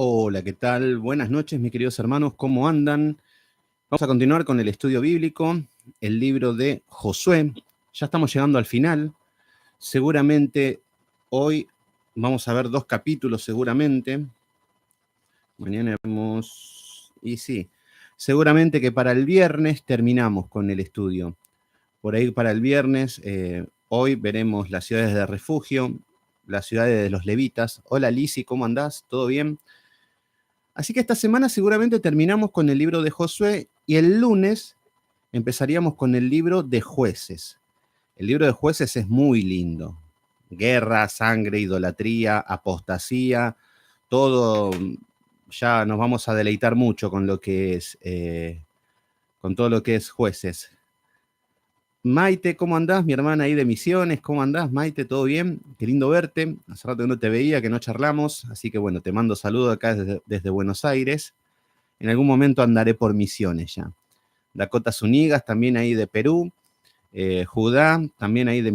Hola, ¿qué tal? Buenas noches, mis queridos hermanos, ¿cómo andan? Vamos a continuar con el estudio bíblico, el libro de Josué. Ya estamos llegando al final. Seguramente hoy vamos a ver 2 capítulos, seguramente. Mañana vemos... Y sí, seguramente que para el viernes terminamos con el estudio. Por ahí para el viernes, hoy veremos las ciudades de refugio, las ciudades de los levitas. Hola, Lisi, ¿cómo andás? ¿Todo bien? Así que esta semana seguramente terminamos con el libro de Josué y el lunes empezaríamos con el libro de Jueces. El libro de Jueces es muy lindo. Guerra, sangre, idolatría, apostasía, todo. Ya nos vamos a deleitar mucho con lo que es, con todo lo que es Jueces. Maite, ¿cómo andás? Mi hermana ahí de Misiones, ¿cómo andás, Maite? ¿Todo bien? Qué lindo verte. Hace rato que no te veía, que no charlamos. Así que bueno, te mando saludos acá desde Buenos Aires. En algún momento andaré por Misiones ya. Dakota Zunigas, también ahí de Perú. Judá, también ahí de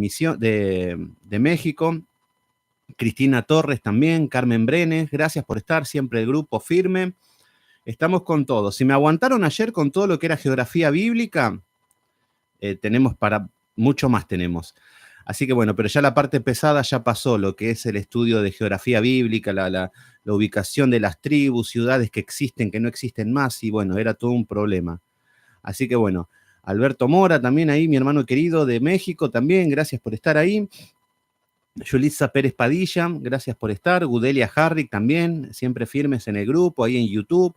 México. Cristina Torres también. Carmen Brenes, gracias por estar. Siempre el grupo firme. Estamos con todo. Si me aguantaron ayer con todo lo que era geografía bíblica, tenemos para mucho más tenemos. Así que bueno, pero ya la parte pesada ya pasó, lo que es el estudio de geografía bíblica, la ubicación de las tribus, ciudades que existen, que no existen más, y bueno, era todo un problema. Así que bueno, Alberto Mora también ahí, mi hermano querido de México también, gracias por estar ahí. Yulitza Pérez Padilla, gracias por estar. Gudelia Harrick también, siempre firmes en el grupo, ahí en YouTube.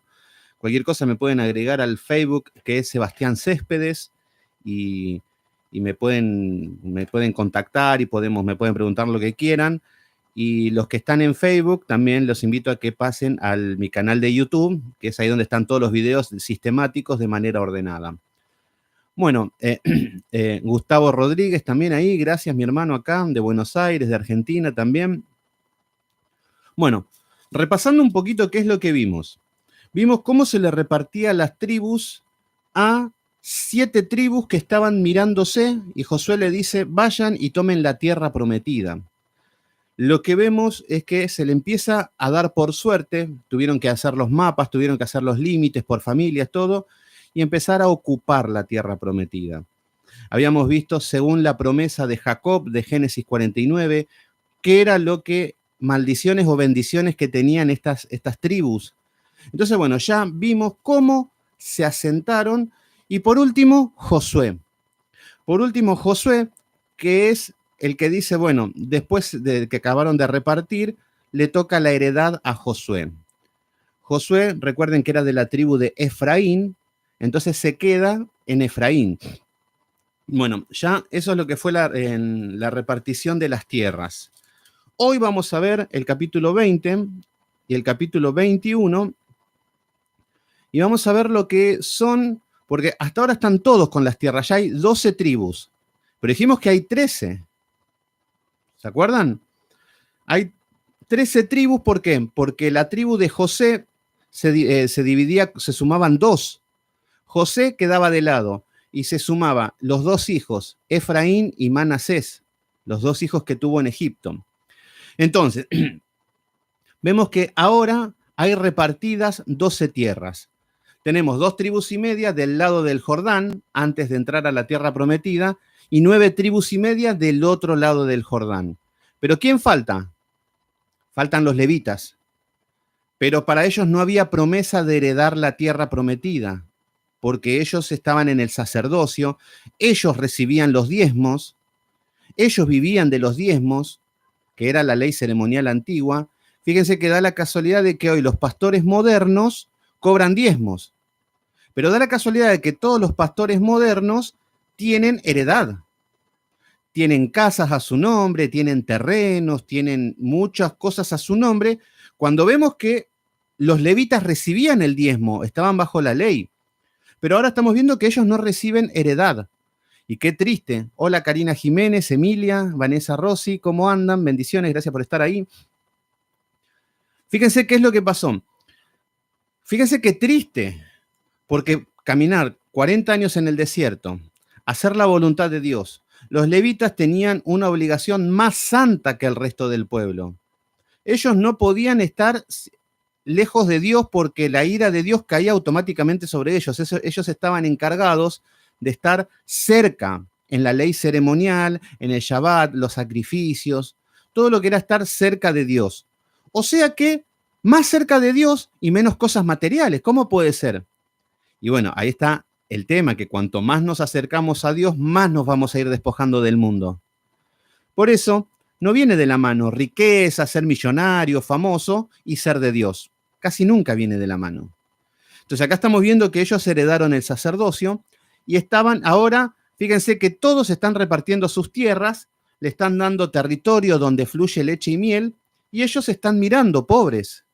Cualquier cosa me pueden agregar al Facebook, que es Sebastián Céspedes, y me pueden contactar y me pueden preguntar lo que quieran. Y los que están en Facebook, también los invito a que pasen a mi canal de YouTube, que es ahí donde están todos los videos sistemáticos de manera ordenada. Bueno, Gustavo Rodríguez también ahí, gracias mi hermano acá, de Buenos Aires, de Argentina también. Bueno, repasando un poquito qué es lo que vimos. Vimos cómo se le repartía las tribus a 7 tribus que estaban mirándose y Josué le dice, vayan y tomen la tierra prometida. Lo que vemos es que se le empieza a dar por suerte, tuvieron que hacer los mapas, tuvieron que hacer los límites por familias, todo, y empezar a ocupar la tierra prometida. Habíamos visto, según la promesa de Jacob de Génesis 49, qué era lo que maldiciones o bendiciones que tenían estas tribus. Entonces, bueno, ya vimos cómo se asentaron. Y por último, Josué. Por último, Josué, que es el que dice, bueno, después de que acabaron de repartir, le toca la heredad a Josué. Josué, recuerden que era de la tribu de Efraín, entonces se queda en Efraín. Bueno, ya eso es lo que fue la repartición de las tierras. Hoy vamos a ver el capítulo 20 y el capítulo 21, y vamos a ver lo que son, porque hasta ahora están todos con las tierras, ya hay 12 tribus, pero dijimos que hay 13. ¿Se acuerdan? Hay 13 tribus, ¿por qué? Porque la tribu de José se dividía, se sumaban 2. José quedaba de lado y se sumaba los 2 hijos, Efraín y Manasés, los 2 hijos que tuvo en Egipto. Entonces, vemos que ahora hay repartidas 12 tierras. Tenemos 2 tribus y media del lado del Jordán, antes de entrar a la tierra prometida, y 9 tribus y media del otro lado del Jordán. ¿Pero quién falta? Faltan los levitas. Pero para ellos no había promesa de heredar la tierra prometida, porque ellos estaban en el sacerdocio, ellos recibían los diezmos, ellos vivían de los diezmos, que era la ley ceremonial antigua. Fíjense que da la casualidad de que hoy los pastores modernos cobran diezmos, pero da la casualidad de que todos los pastores modernos tienen heredad. Tienen casas a su nombre, tienen terrenos, tienen muchas cosas a su nombre, cuando vemos que los levitas recibían el diezmo, estaban bajo la ley. Pero ahora estamos viendo que ellos no reciben heredad. Y qué triste. Hola Karina Jiménez, Emilia, Vanessa Rossi, ¿cómo andan? Bendiciones, gracias por estar ahí. Fíjense qué es lo que pasó. Fíjense qué triste, porque caminar 40 años en el desierto, hacer la voluntad de Dios, los levitas tenían una obligación más santa que el resto del pueblo. Ellos no podían estar lejos de Dios porque la ira de Dios caía automáticamente sobre ellos. Ellos estaban encargados de estar cerca en la ley ceremonial, en el Shabbat, los sacrificios, todo lo que era estar cerca de Dios. O sea que más cerca de Dios y menos cosas materiales. ¿Cómo puede ser? Y bueno, ahí está el tema, que cuanto más nos acercamos a Dios, más nos vamos a ir despojando del mundo. Por eso, no viene de la mano riqueza, ser millonario, famoso y ser de Dios. Casi nunca viene de la mano. Entonces acá estamos viendo que ellos heredaron el sacerdocio y estaban ahora, fíjense que todos están repartiendo sus tierras, le están dando territorio donde fluye leche y miel, y ellos están mirando, pobres.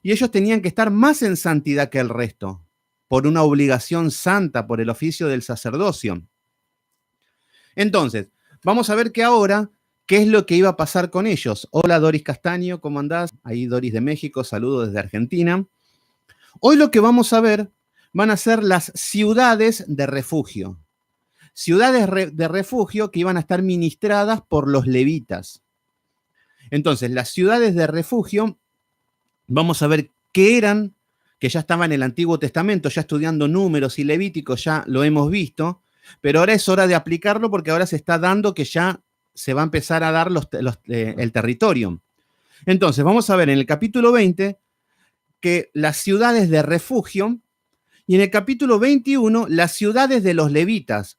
Y ellos tenían que estar más en santidad que el resto, por una obligación santa, por el oficio del sacerdocio. Entonces, vamos a ver que ahora, ¿qué es lo que iba a pasar con ellos? Hola Doris Castaño, ¿cómo andás? Ahí Doris de México, saludos desde Argentina. Hoy lo que vamos a ver van a ser las ciudades de refugio. Ciudades de refugio que iban a estar ministradas por los levitas. Entonces, las ciudades de refugio, vamos a ver qué eran, que ya estaban en el Antiguo Testamento, ya estudiando Números y Levíticos, ya lo hemos visto, pero ahora es hora de aplicarlo porque ahora se está dando que ya se va a empezar a dar el territorio. Entonces, vamos a ver en el capítulo 20 que las ciudades de refugio y en el capítulo 21 las ciudades de los levitas.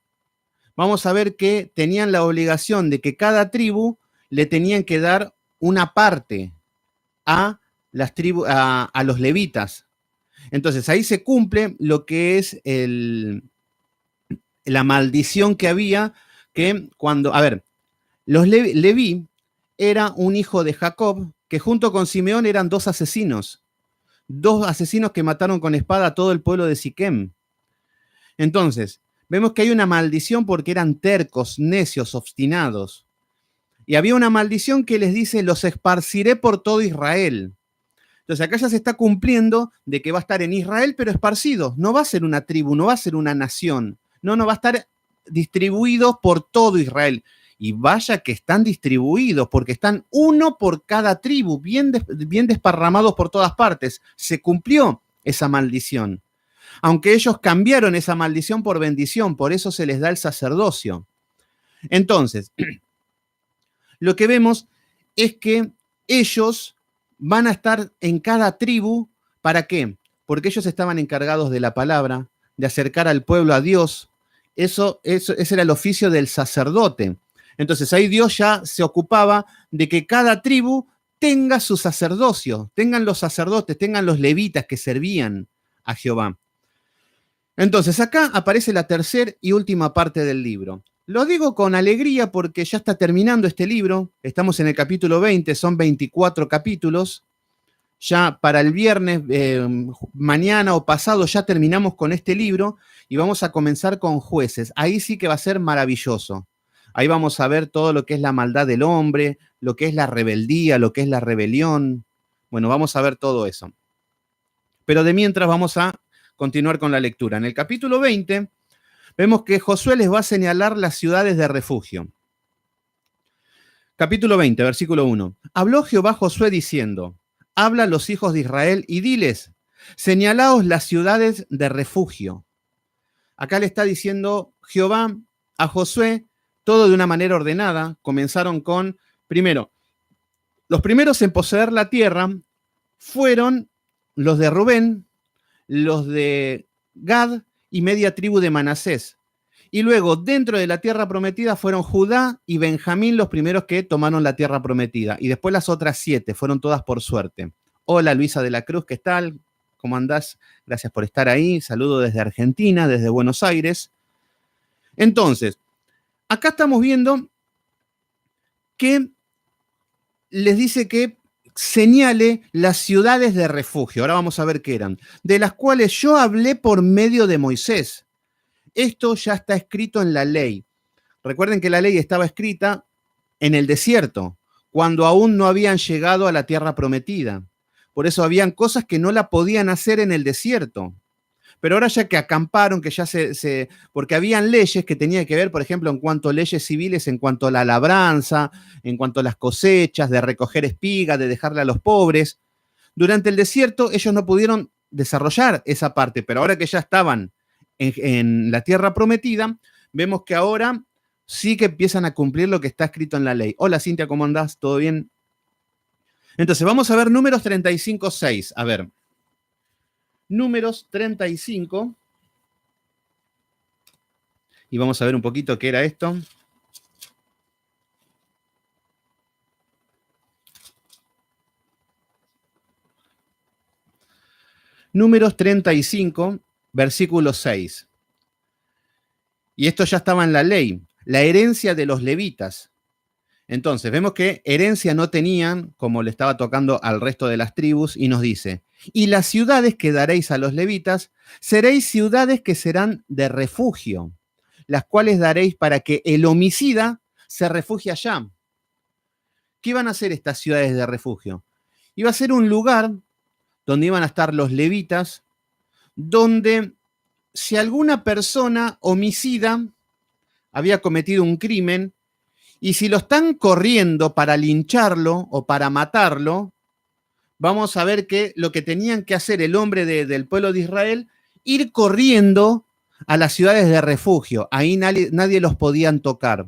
Vamos a ver que tenían la obligación de que cada tribu le tenían que dar una parte a los levitas. Entonces ahí se cumple lo que es la maldición que había, que cuando, a ver, Leví era un hijo de Jacob, que junto con Simeón eran dos asesinos que mataron con espada a todo el pueblo de Siquem. Entonces, vemos que hay una maldición porque eran tercos, necios, obstinados. Y había una maldición que les dice, los esparciré por todo Israel. Entonces acá ya se está cumpliendo de que va a estar en Israel, pero esparcido. No va a ser una tribu, no va a ser una nación. No, va a estar distribuido por todo Israel. Y vaya que están distribuidos, porque están uno por cada tribu, bien desparramados por todas partes. Se cumplió esa maldición. Aunque ellos cambiaron esa maldición por bendición, por eso se les da el sacerdocio. Entonces, lo que vemos es que ellos van a estar en cada tribu. ¿Para qué? Porque ellos estaban encargados de la palabra, de acercar al pueblo a Dios. Ese era el oficio del sacerdote. Entonces ahí Dios ya se ocupaba de que cada tribu tenga su sacerdocio, tengan los sacerdotes, tengan los levitas que servían a Jehová. Entonces acá aparece la tercera y última parte del libro. Lo digo con alegría porque ya está terminando este libro. Estamos en el capítulo 20, son 24 capítulos. Ya para el viernes, mañana o pasado, ya terminamos con este libro y vamos a comenzar con Jueces. Ahí sí que va a ser maravilloso. Ahí vamos a ver todo lo que es la maldad del hombre, lo que es la rebeldía, lo que es la rebelión. Bueno, vamos a ver todo eso. Pero de mientras vamos a continuar con la lectura. En el capítulo 20 vemos que Josué les va a señalar las ciudades de refugio. Capítulo 20, versículo 1. Habló Jehová a Josué diciendo, habla a los hijos de Israel y diles, señalaos las ciudades de refugio. Acá le está diciendo Jehová a Josué, todo de una manera ordenada. Comenzaron con, primero, los primeros en poseer la tierra fueron los de Rubén, los de Gad y media tribu de Manasés. Y luego, dentro de la tierra prometida, fueron Judá y Benjamín los primeros que tomaron la tierra prometida. Y después las otras 7, fueron todas por suerte. Hola Luisa de la Cruz, ¿qué tal? ¿Cómo andás? Gracias por estar ahí. Saludo desde Argentina, desde Buenos Aires. Entonces, acá estamos viendo que les dice que señale las ciudades de refugio. Ahora vamos a ver qué eran. De las cuales yo hablé por medio de Moisés. Esto ya está escrito en la ley. Recuerden que la ley estaba escrita en el desierto, cuando aún no habían llegado a la tierra prometida. Por eso habían cosas que no la podían hacer en el desierto. Pero ahora ya que acamparon, que ya porque habían leyes que tenían que ver, por ejemplo, en cuanto a leyes civiles, en cuanto a la labranza, en cuanto a las cosechas, de recoger espigas, de dejarle a los pobres. durante el desierto ellos no pudieron desarrollar esa parte, pero ahora que ya estaban en la tierra prometida, vemos que ahora sí que empiezan a cumplir lo que está escrito en la ley. Hola, Cintia, ¿cómo andás? ¿Todo bien? Entonces, vamos a ver Números 35:6. A ver, Números 35. Y vamos a ver un poquito qué era esto. Números 35, versículo 6. Y esto ya estaba en la ley, la herencia de los levitas. Entonces, vemos que herencia no tenían, como le estaba tocando al resto de las tribus, y nos dice, y las ciudades que daréis a los levitas, seréis ciudades que serán de refugio, las cuales daréis para que el homicida se refugie allá. ¿Qué iban a hacer estas ciudades de refugio? Iba a ser un lugar donde iban a estar los levitas, donde si alguna persona homicida había cometido un crimen, y si lo están corriendo para lincharlo o para matarlo, vamos a ver que lo que tenían que hacer el hombre del pueblo de Israel, ir corriendo a las ciudades de refugio. Ahí nadie los podían tocar.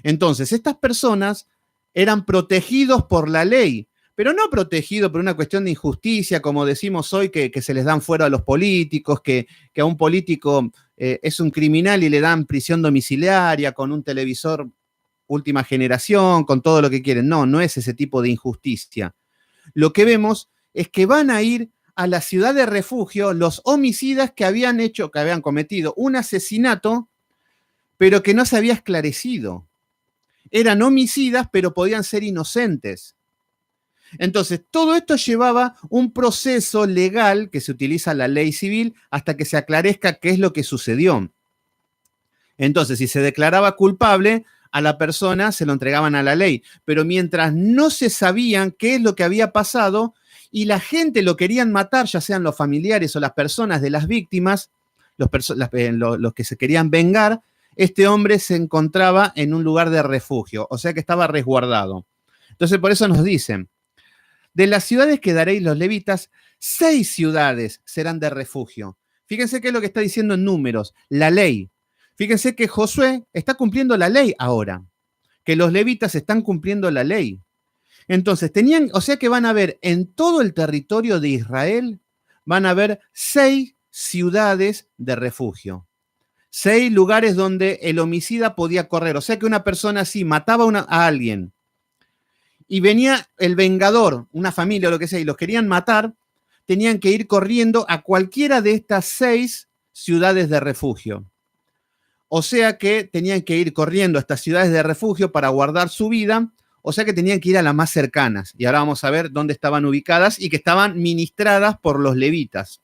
Entonces, estas personas eran protegidos por la ley, pero no protegidos por una cuestión de injusticia, como decimos hoy, que se les dan fuera a los políticos, que a un político es un criminal y le dan prisión domiciliaria con un televisor última generación, con todo lo que quieren. No, no es ese tipo de injusticia. Lo que vemos es que van a ir a la ciudad de refugio los homicidas que habían cometido un asesinato, pero que no se había esclarecido. Eran homicidas, pero podían ser inocentes. Entonces, todo esto llevaba un proceso legal que se utiliza la ley civil hasta que se aclarezca qué es lo que sucedió. Entonces, si se declaraba culpable, a la persona se lo entregaban a la ley, pero mientras no se sabían qué es lo que había pasado y la gente lo querían matar, ya sean los familiares o las personas de las víctimas, los que se querían vengar, este hombre se encontraba en un lugar de refugio, o sea que estaba resguardado. Entonces por eso nos dicen, de las ciudades que daréis los levitas, 6 ciudades serán de refugio. Fíjense qué es lo que está diciendo en Números, la ley. Fíjense que Josué está cumpliendo la ley ahora, que los levitas están cumpliendo la ley. Entonces, o sea que van a haber en todo el territorio de Israel, van a haber 6 ciudades de refugio. 6 lugares donde el homicida podía correr. O sea que una persona así mataba a alguien y venía el vengador, una familia o lo que sea, y los querían matar, tenían que ir corriendo a cualquiera de estas 6 ciudades de refugio. O sea que tenían que ir corriendo a estas ciudades de refugio para guardar su vida, o sea que tenían que ir a las más cercanas. Y ahora vamos a ver dónde estaban ubicadas y que estaban ministradas por los levitas.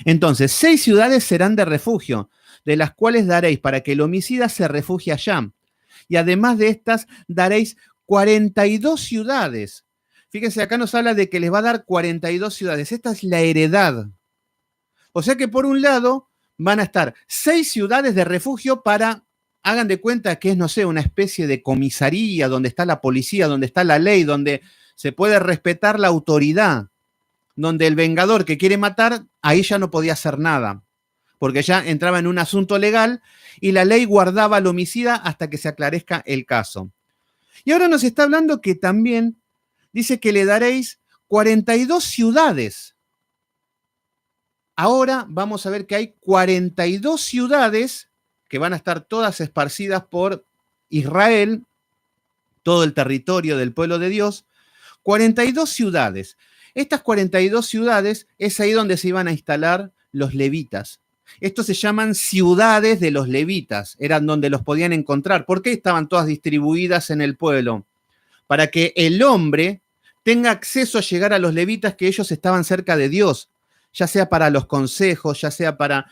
Entonces, 6 ciudades serán de refugio, de las cuales daréis para que el homicida se refugie allá. Y además de estas, daréis 42 ciudades. Fíjense, acá nos habla de que les va a dar 42 ciudades. Esta es la heredad. O sea que por un lado van a estar 6 ciudades de refugio para, hagan de cuenta que es, no sé, una especie de comisaría donde está la policía, donde está la ley, donde se puede respetar la autoridad, donde el vengador que quiere matar, ahí ya no podía hacer nada, porque ya entraba en un asunto legal y la ley guardaba al homicida hasta que se aclarezca el caso. Y ahora nos está hablando que también dice que le daréis 42 ciudades. Ahora vamos a ver que hay 42 ciudades que van a estar todas esparcidas por Israel, todo el territorio del pueblo de Dios. 42 ciudades. Estas 42 ciudades es ahí donde se iban a instalar los levitas. Estos se llaman ciudades de los levitas, eran donde los podían encontrar. ¿Por qué estaban todas distribuidas en el pueblo? Para que el hombre tenga acceso a llegar a los levitas, que ellos estaban cerca de Dios, ya sea para los consejos, ya sea para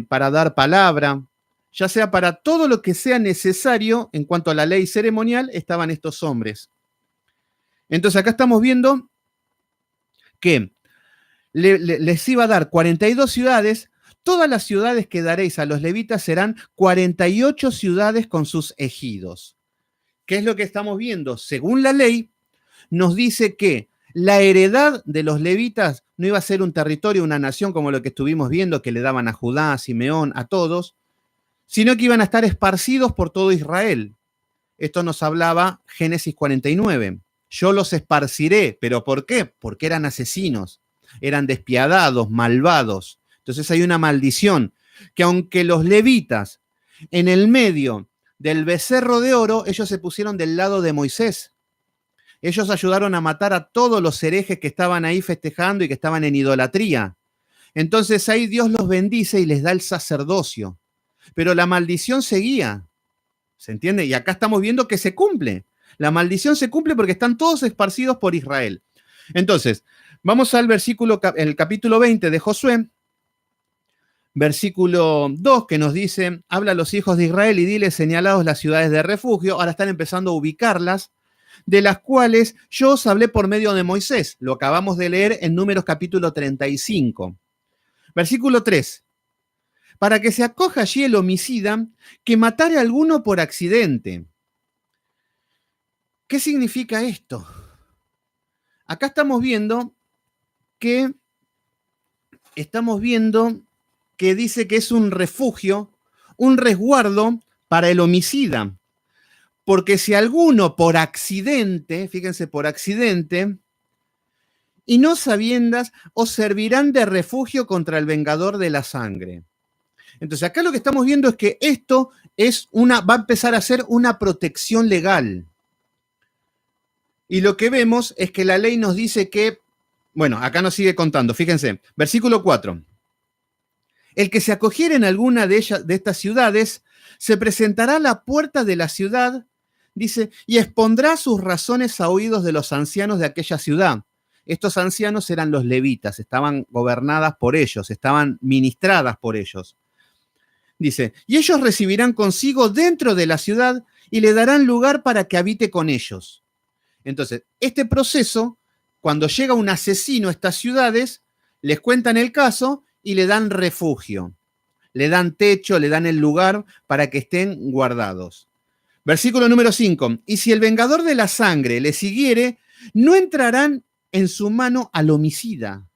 dar palabra, ya sea para todo lo que sea necesario en cuanto a la ley ceremonial, estaban estos hombres. Entonces acá estamos viendo que les iba a dar 42 ciudades. Todas las ciudades que daréis a los levitas serán 48 ciudades con sus ejidos. ¿Qué es lo que estamos viendo? Según la ley, nos dice que La heredad de los levitas no iba a ser un territorio, una nación como lo que estuvimos viendo, que le daban a Judá, a Simeón, a todos, sino que iban a estar esparcidos por todo Israel. Esto nos hablaba Génesis 49. Yo los esparciré, ¿pero por qué? Porque eran asesinos, eran despiadados, malvados. Entonces hay una maldición, que aunque los levitas en el medio del becerro de oro, ellos se pusieron del lado de Moisés. Ellos ayudaron a matar a todos los herejes que estaban ahí festejando y que estaban en idolatría. Entonces ahí Dios los bendice y les da el sacerdocio. Pero la maldición seguía. ¿Se entiende? Y acá estamos viendo que se cumple. La maldición se cumple porque están todos esparcidos por Israel. Entonces, vamos al versículo, el capítulo 20 de Josué, versículo 2, que nos dice, habla a los hijos de Israel y diles, señalados las ciudades de refugio. Ahora están empezando a ubicarlas, de las cuales yo os hablé por medio de Moisés. Lo acabamos de leer en Números capítulo 35. Versículo 3. Para que se acoja allí el homicida que matare a alguno por accidente. ¿Qué significa esto? Acá estamos viendo que dice que es un refugio, un resguardo para el homicida. Porque si alguno por accidente, fíjense, por accidente, y no sabiendas, os servirán de refugio contra el vengador de la sangre. Entonces, acá lo que estamos viendo es que esto va a empezar a ser una protección legal. Y lo que vemos es que la ley nos dice que, bueno, acá nos sigue contando, fíjense, versículo 4. El que se acogiera en alguna de estas ciudades, se presentará a la puerta de la ciudad, dice, y expondrá sus razones a oídos de los ancianos de aquella ciudad. Estos ancianos eran los levitas, estaban gobernadas por ellos, estaban ministradas por ellos. Dice, y ellos recibirán consigo dentro de la ciudad y le darán lugar para que habite con ellos. Entonces, este proceso, cuando llega un asesino a estas ciudades, les cuentan el caso y le dan refugio. Le dan techo, le dan el lugar para que estén guardados. Versículo número 5. Y si el vengador de la sangre le siguiere, no entrarán en su mano al homicida.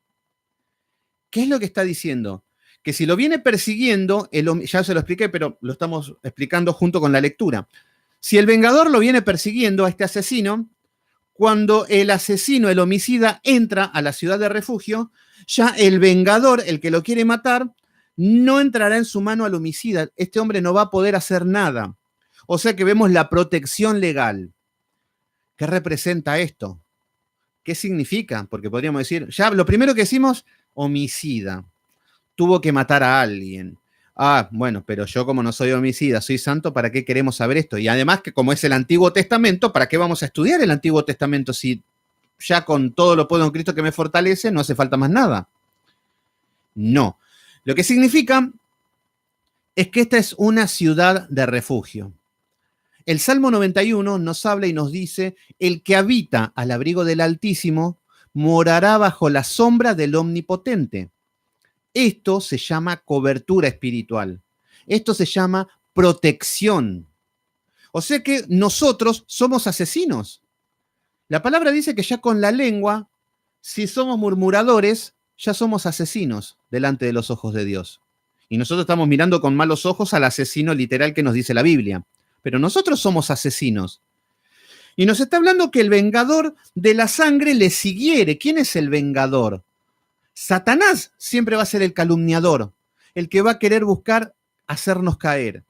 ¿Qué es lo que está diciendo? Que si lo viene persiguiendo, ya se lo expliqué, pero lo estamos explicando junto con la lectura. Si el vengador lo viene persiguiendo a este asesino, cuando el asesino, el homicida, entra a la ciudad de refugio, ya el vengador, el que lo quiere matar, no entrará en su mano al homicida. Este hombre no va a poder hacer nada. O sea que vemos la protección legal. ¿Qué representa esto? ¿Qué significa? Porque podríamos decir, ya lo primero que decimos, homicida. Tuvo que matar a alguien. Ah, bueno, pero yo como no soy homicida, soy santo, ¿para qué queremos saber esto? Y además que como es el Antiguo Testamento, ¿para qué vamos a estudiar el Antiguo Testamento si ya con todo lo puedo en Cristo que me fortalece, no hace falta más nada? No. Lo que significa es que esta es una ciudad de refugio. El Salmo 91 nos habla y nos dice, el que habita al abrigo del Altísimo morará bajo la sombra del Omnipotente. Esto se llama cobertura espiritual. Esto se llama protección. O sea que nosotros somos asesinos. La palabra dice que ya con la lengua, si somos murmuradores, ya somos asesinos delante de los ojos de Dios. Y nosotros estamos mirando con malos ojos al asesino literal que nos dice la Biblia. Pero nosotros somos asesinos. Y nos está hablando que el vengador de la sangre le siguiere. ¿Quién es el vengador? Satanás siempre va a ser el calumniador, el que va a querer buscar hacernos caer.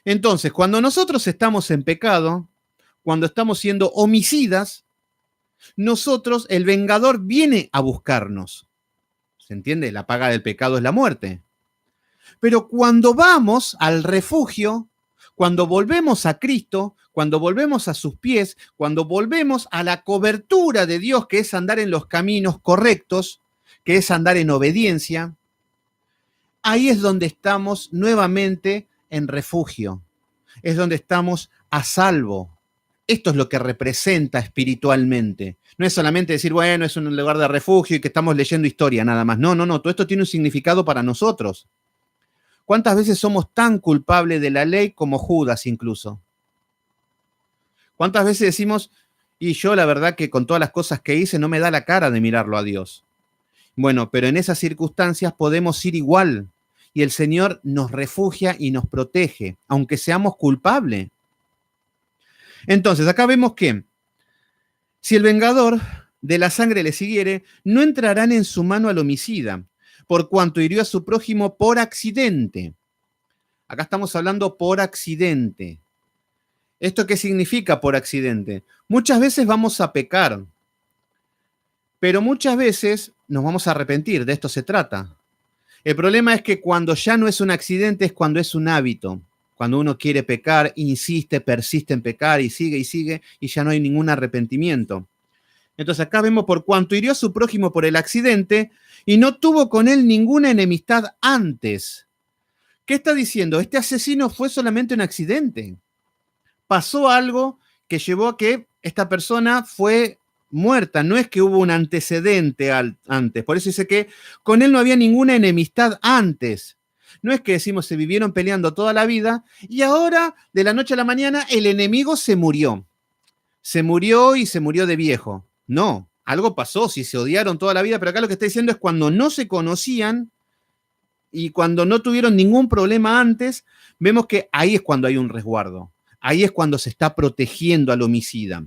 Entonces, cuando nosotros estamos en pecado, cuando estamos siendo homicidas, nosotros, el vengador viene a buscarnos. ¿Se entiende? La paga del pecado es la muerte. Pero cuando vamos al refugio, cuando volvemos a Cristo, cuando volvemos a sus pies, cuando volvemos a la cobertura de Dios, que es andar en los caminos correctos, que es andar en obediencia, ahí es donde estamos nuevamente en refugio, es donde estamos a salvo. Esto es lo que representa espiritualmente. No es solamente decir, bueno, es un lugar de refugio y que estamos leyendo historia nada más. No, todo esto tiene un significado para nosotros. ¿Cuántas veces somos tan culpables de la ley como Judas incluso? ¿Cuántas veces decimos, Y yo la verdad que con todas las cosas que hice no me da la cara de mirarlo a Dios. Bueno, pero en esas circunstancias podemos ir igual y el Señor nos refugia y nos protege, aunque seamos culpables. Entonces, acá vemos que si el vengador de la sangre le siguiere, no entrarán en su mano al homicida, por cuanto hirió a su prójimo por accidente. Acá estamos hablando por accidente. ¿Esto qué significa por accidente? Muchas veces vamos a pecar, pero muchas veces nos vamos a arrepentir, de esto se trata. El problema es que cuando ya no es un accidente es cuando es un hábito. Cuando uno quiere pecar, insiste, persiste en pecar y sigue y ya no hay ningún arrepentimiento. Entonces acá vemos por cuanto hirió a su prójimo por el accidente y no tuvo con él ninguna enemistad antes. ¿Qué está diciendo? Este asesino fue solamente un accidente. Pasó algo que llevó a que esta persona fue muerta. No es que hubo un antecedente antes. Por eso dice que con él no había ninguna enemistad antes. No es que decimos se vivieron peleando toda la vida y ahora, de la noche a la mañana, el enemigo se murió. Se murió y se murió de viejo. No, algo pasó, si se odiaron toda la vida, pero acá lo que está diciendo es cuando no se conocían y cuando no tuvieron ningún problema antes, vemos que ahí es cuando hay un resguardo. Ahí es cuando se está protegiendo al homicida.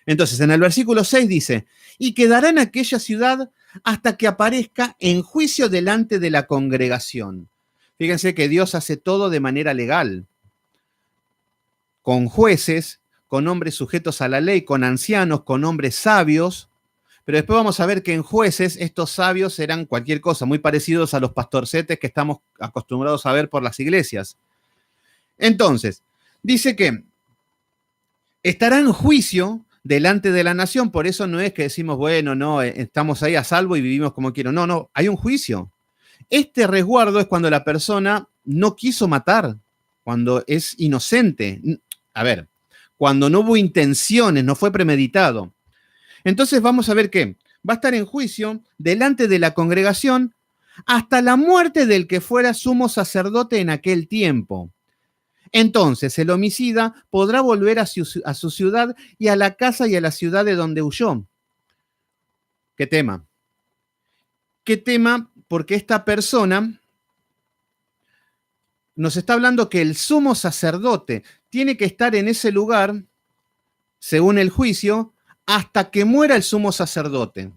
Entonces, en el versículo 6 dice, y quedará en aquella ciudad hasta que aparezca en juicio delante de la congregación. Fíjense que Dios hace todo de manera legal, con jueces, con hombres sujetos a la ley, con ancianos, con hombres sabios, pero después vamos a ver que en jueces estos sabios eran cualquier cosa, muy parecidos a los pastorcetes que estamos acostumbrados a ver por las iglesias. Entonces, dice que estará en juicio delante de la nación, por eso no es que decimos, bueno, no, estamos ahí a salvo y vivimos como quiero. No, no, hay un juicio. Este resguardo es cuando la persona no quiso matar, cuando es inocente. A ver, cuando no hubo intenciones, no fue premeditado. Entonces vamos a ver que va a estar en juicio delante de la congregación hasta la muerte del que fuera sumo sacerdote en aquel tiempo. Entonces el homicida podrá volver a su ciudad y a la casa y a la ciudad de donde huyó. ¿Qué tema? ¿Qué tema? Porque esta persona nos está hablando que el sumo sacerdote tiene que estar en ese lugar, según el juicio, hasta que muera el sumo sacerdote.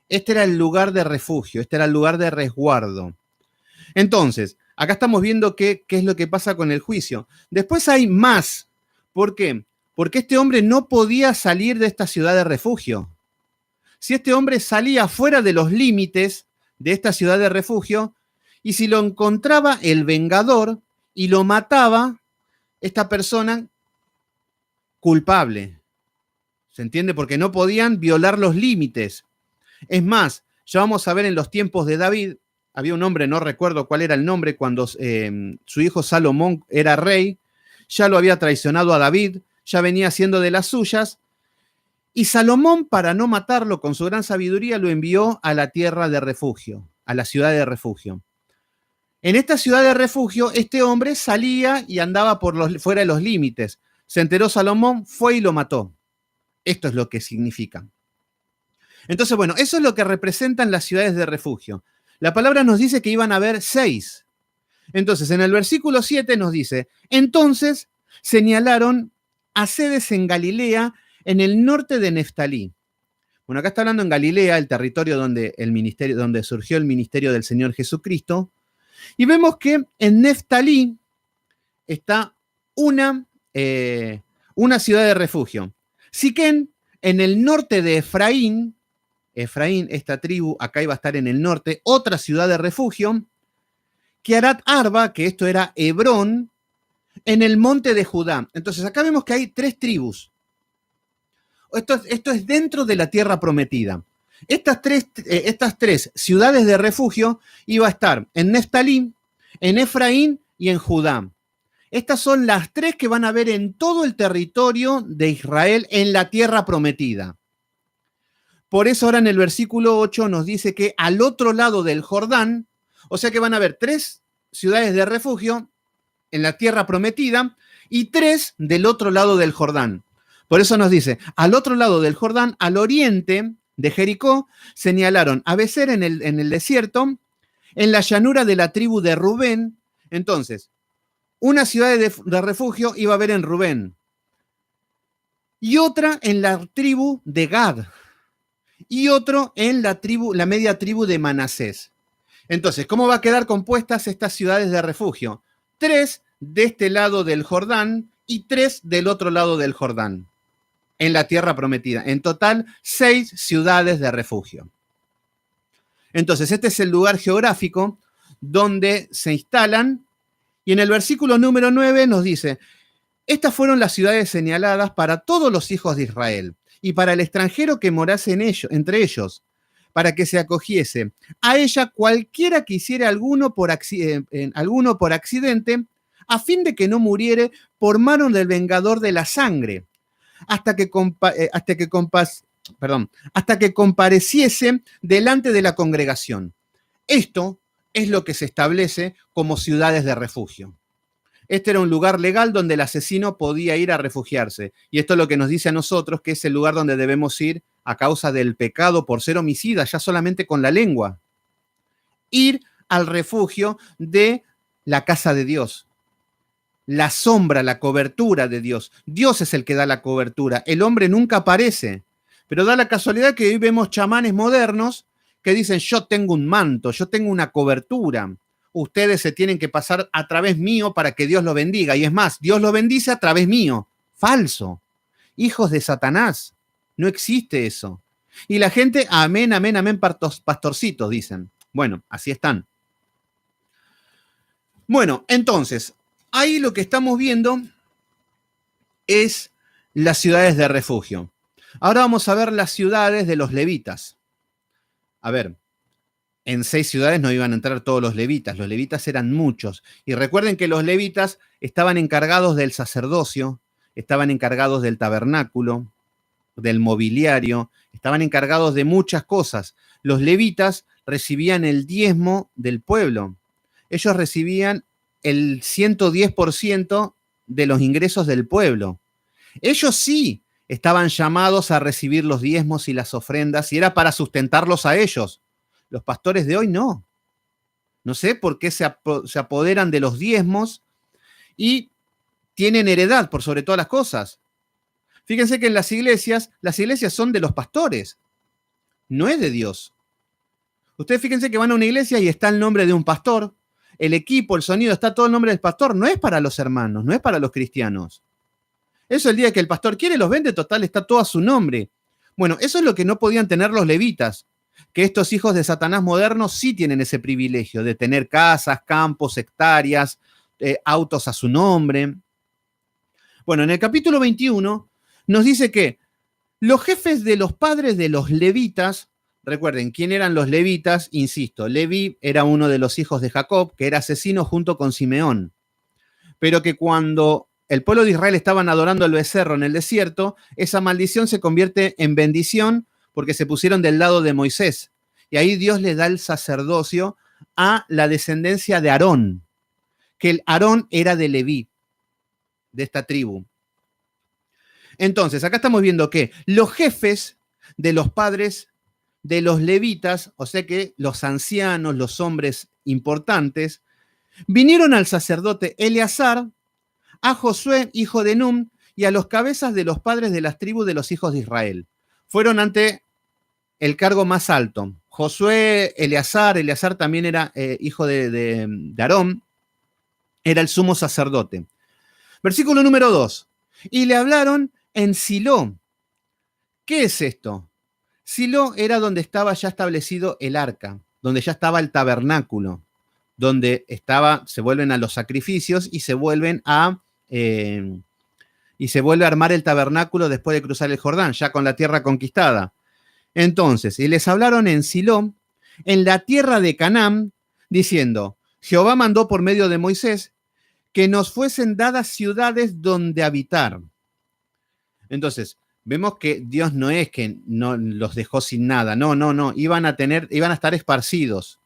Este era el lugar de refugio, este era el lugar de resguardo. Entonces, acá estamos viendo qué es lo que pasa con el juicio. Después hay más. ¿Por qué? Porque este hombre no podía salir de esta ciudad de refugio. Si este hombre salía fuera de los límites de esta ciudad de refugio, y si lo encontraba el vengador y lo mataba, esta persona culpable. ¿Se entiende? Porque no podían violar los límites. Es más, ya vamos a ver en los tiempos de David, había un hombre, no recuerdo cuál era el nombre, cuando su hijo Salomón era rey, ya lo había traicionado a David, ya venía haciendo de las suyas, y Salomón, para no matarlo con su gran sabiduría, lo envió a la tierra de refugio, a la ciudad de refugio. En esta ciudad de refugio, este hombre salía y andaba fuera de los límites. Se enteró Salomón, fue y lo mató. Esto es lo que significa. Entonces, bueno, eso es lo que representan las ciudades de refugio. La palabra nos dice que iban a haber 6. Entonces, en el versículo 7 nos dice, entonces señalaron a sedes en Galilea, en el norte de Neftalí. Bueno, acá está hablando en Galilea, el territorio donde surgió el ministerio del Señor Jesucristo. Y vemos que en Neftalí está una ciudad de refugio. Siquén, en el norte de Efraín, esta tribu, acá iba a estar en el norte, otra ciudad de refugio. Kiarat Arba, que esto era Hebrón, en el monte de Judá. Entonces acá vemos que hay 3 tribus. Esto es dentro de la tierra prometida. Estas tres ciudades de refugio iba a estar en Neftalí, en Efraín y en Judá. Estas son las 3 que van a ver en todo el territorio de Israel en la tierra prometida. Por eso ahora en el versículo 8 nos dice que al otro lado del Jordán, o sea que van a haber 3 ciudades de refugio en la tierra prometida y 3 del otro lado del Jordán. Por eso nos dice, al otro lado del Jordán, al oriente de Jericó, señalaron a Becer en el desierto, en la llanura de la tribu de Rubén. Entonces, una ciudad de refugio iba a haber en Rubén y otra en la tribu de Gad y otro en la media tribu de Manasés. Entonces, ¿cómo va a quedar compuestas estas ciudades de refugio? 3 de este lado del Jordán y 3 del otro lado del Jordán, en la tierra prometida. En total, 6 ciudades de refugio. Entonces, este es el lugar geográfico donde se instalan. Y en el versículo número 9 nos dice, estas fueron las ciudades señaladas para todos los hijos de Israel y para el extranjero que morase entre ellos, para que se acogiese a ella cualquiera que hiciera alguno por accidente, a fin de que no muriere por mano del vengador de la sangre, hasta que compareciese delante de la congregación. Esto es lo que se establece como ciudades de refugio. Este era un lugar legal donde el asesino podía ir a refugiarse. Y esto es lo que nos dice a nosotros que es el lugar donde debemos ir a causa del pecado por ser homicida, ya solamente con la lengua. Ir al refugio de la casa de Dios. La sombra, la cobertura de Dios. Dios es el que da la cobertura. El hombre nunca aparece. Pero da la casualidad que hoy vemos chamanes modernos que dicen, yo tengo un manto, yo tengo una cobertura. Ustedes se tienen que pasar a través mío para que Dios lo bendiga. Y es más, Dios lo bendice a través mío. Falso. Hijos de Satanás. No existe eso. Y la gente, amén, amén, amén, pastorcitos, dicen. Bueno, así están. Bueno, entonces, ahí lo que estamos viendo es las ciudades de refugio. Ahora vamos a ver las ciudades de los levitas. A ver, en 6 ciudades no iban a entrar todos los levitas eran muchos. Y recuerden que los levitas estaban encargados del sacerdocio, estaban encargados del tabernáculo, del mobiliario, estaban encargados de muchas cosas. Los levitas recibían el diezmo del pueblo. Ellos recibían el 110% de los ingresos del pueblo. Ellos sí estaban llamados a recibir los diezmos y las ofrendas y era para sustentarlos a ellos. Los pastores de hoy no. No sé por qué se apoderan de los diezmos y tienen heredad por sobre todas las cosas. Fíjense que en las iglesias son de los pastores, no es de Dios. Ustedes fíjense que van a una iglesia y está el nombre de un pastor, el equipo, el sonido, está todo el nombre del pastor. No es para los hermanos, no es para los cristianos. Eso el día que el pastor quiere los vende, total, está todo a su nombre. Bueno, eso es lo que no podían tener los levitas, que estos hijos de Satanás modernos sí tienen ese privilegio de tener casas, campos, hectáreas, autos a su nombre. Bueno, en el capítulo 21 nos dice que los jefes de los padres de los levitas, recuerden, ¿quién eran los levitas? Insisto, Leví era uno de los hijos de Jacob, que era asesino junto con Simeón, pero que cuando el pueblo de Israel estaban adorando el becerro en el desierto, esa maldición se convierte en bendición porque se pusieron del lado de Moisés. Y ahí Dios le da el sacerdocio a la descendencia de Aarón, que el Aarón era de Leví, de esta tribu. Entonces, acá estamos viendo que los jefes de los padres de los levitas, o sea que los ancianos, los hombres importantes, vinieron al sacerdote Eleazar, a Josué, hijo de Num, y a los cabezas de los padres de las tribus de los hijos de Israel. Fueron ante el cargo más alto. Josué, Eleazar también era hijo de Aarón, era el sumo sacerdote. Versículo número 2. Y le hablaron en Silo. ¿Qué es esto? Silo era donde estaba ya establecido el arca, donde ya estaba el tabernáculo, donde se vuelven a los sacrificios y se vuelve a armar el tabernáculo después de cruzar el Jordán, ya con la tierra conquistada. Entonces, y les hablaron en Silo, en la tierra de Canaán, diciendo, Jehová mandó por medio de Moisés que nos fuesen dadas ciudades donde habitar. Entonces, vemos que Dios no es que no los dejó sin nada, no, iban a estar esparcidos.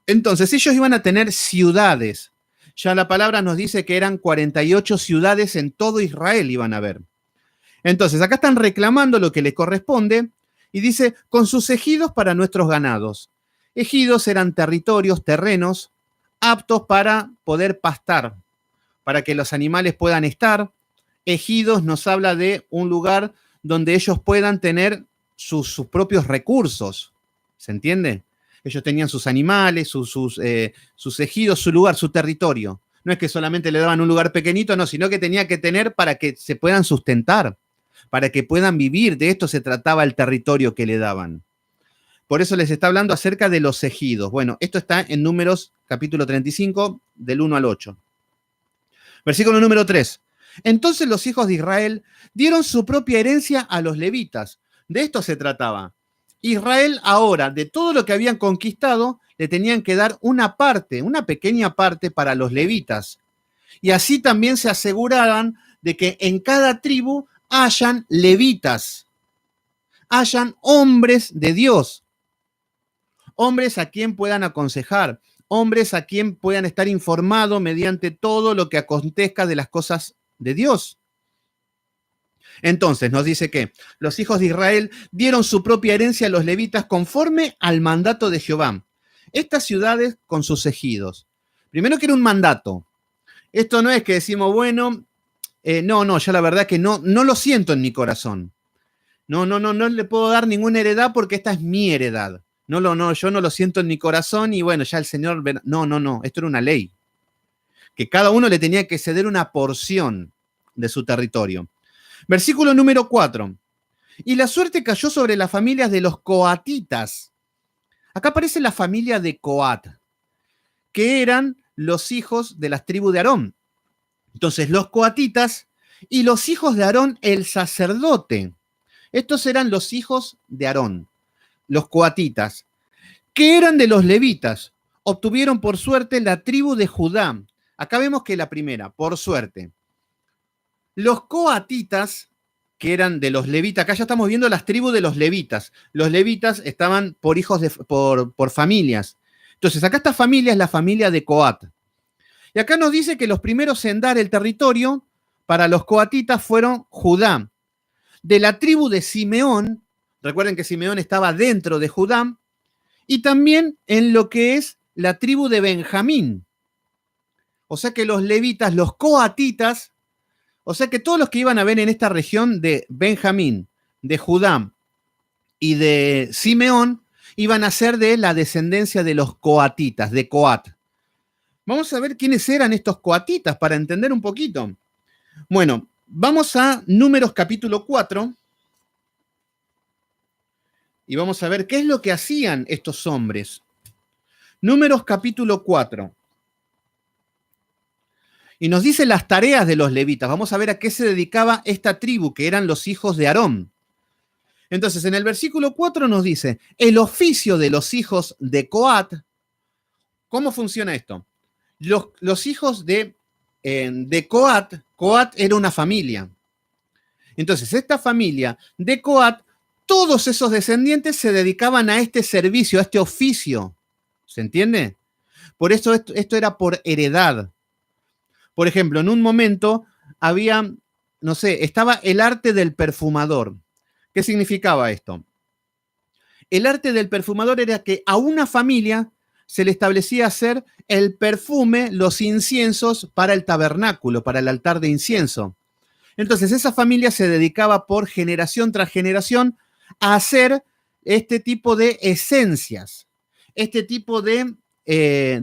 Entonces, ellos iban a tener ciudades. Ya la palabra nos dice que eran 48 ciudades en todo Israel iban a haber. Entonces, acá están reclamando lo que les corresponde y dice, con sus ejidos para nuestros ganados. Ejidos eran territorios, terrenos, aptos para poder pastar, para que los animales puedan estar. Ejidos nos habla de un lugar donde ellos puedan tener sus propios recursos. ¿Se entiende? Ellos tenían sus animales, sus ejidos, su lugar, su territorio. No es que solamente le daban un lugar pequeñito, no, sino que tenía que tener para que se puedan sustentar, para que puedan vivir. De esto se trataba el territorio que le daban. Por eso les está hablando acerca de los ejidos. Bueno, esto está en Números capítulo 35, del 1 al 8. Versículo número 3. Entonces los hijos de Israel dieron su propia herencia a los levitas. De esto se trataba. Israel ahora, de todo lo que habían conquistado, le tenían que dar una parte, una pequeña parte para los levitas. Y así también se aseguraban de que en cada tribu hayan levitas, hayan hombres de Dios, hombres a quien puedan aconsejar, hombres a quien puedan estar informados mediante todo lo que acontezca de las cosas de Dios. Entonces nos dice que los hijos de Israel dieron su propia herencia a los levitas conforme al mandato de Jehová. Estas ciudades con sus ejidos. Primero que era un mandato. Esto no es que decimos, bueno, no, yo la verdad que no lo siento en mi corazón. No le puedo dar ninguna heredad porque esta es mi heredad. Yo no lo siento en mi corazón y bueno, ya el Señor... No, esto era una ley. Que cada uno le tenía que ceder una porción de su territorio. Versículo número 4. Y la suerte cayó sobre las familias de los coatitas. Acá aparece la familia de Coat, que eran los hijos de las tribus de Aarón. Entonces, los coatitas y los hijos de Aarón, el sacerdote. Estos eran los hijos de Aarón, los coatitas, que eran de los levitas. Obtuvieron por suerte la tribu de Judá. Acá vemos que la primera, por suerte. Los coatitas, que eran de los levitas, acá ya estamos viendo las tribus de los levitas. Los levitas estaban por hijos por familias. Entonces, acá esta familia es la familia de Coat. Y acá nos dice que los primeros en dar el territorio para los coatitas fueron Judá. De la tribu de Simeón, recuerden que Simeón estaba dentro de Judá, y también en lo que es la tribu de Benjamín. O sea que los levitas, los coatitas, o sea que todos los que iban a ver en esta región de Benjamín, de Judá y de Simeón, iban a ser de la descendencia de los coatitas, de Coat. Vamos a ver quiénes eran estos coatitas para entender un poquito. Bueno, vamos a Números capítulo 4 y vamos a ver qué es lo que hacían estos hombres. Números capítulo 4. Y nos dice las tareas de los levitas. Vamos a ver a qué se dedicaba esta tribu, que eran los hijos de Aarón. Entonces, en el versículo 4 nos dice, el oficio de los hijos de Coat. ¿Cómo funciona esto? Los hijos de Coat, Coat era una familia. Entonces, esta familia de Coat, todos esos descendientes se dedicaban a este servicio, a este oficio. ¿Se entiende? Por eso esto era por heredad. Por ejemplo, en un momento había, no sé, estaba el arte del perfumador. ¿Qué significaba esto? El arte del perfumador era que a una familia se le establecía hacer el perfume, los inciensos para el tabernáculo, para el altar de incienso. Entonces, esa familia se dedicaba por generación tras generación a hacer este tipo de esencias, este tipo de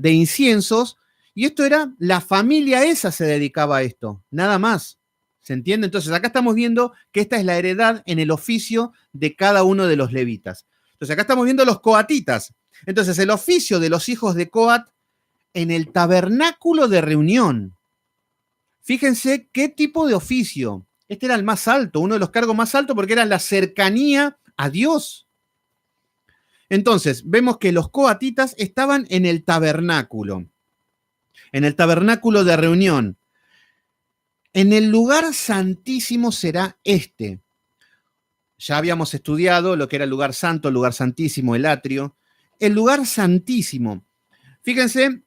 inciensos. Y esto era, la familia esa se dedicaba a esto, nada más. ¿Se entiende? Entonces acá estamos viendo que esta es la heredad en el oficio de cada uno de los levitas. Entonces acá estamos viendo los coatitas. Entonces el oficio de los hijos de Coat en el tabernáculo de reunión. Fíjense qué tipo de oficio. Este era el más alto, uno de los cargos más altos porque era la cercanía a Dios. Entonces vemos que los coatitas estaban en el tabernáculo de reunión. En el lugar santísimo será este. Ya habíamos estudiado lo que era el lugar santo, el lugar santísimo, el atrio. El lugar santísimo. Fíjense,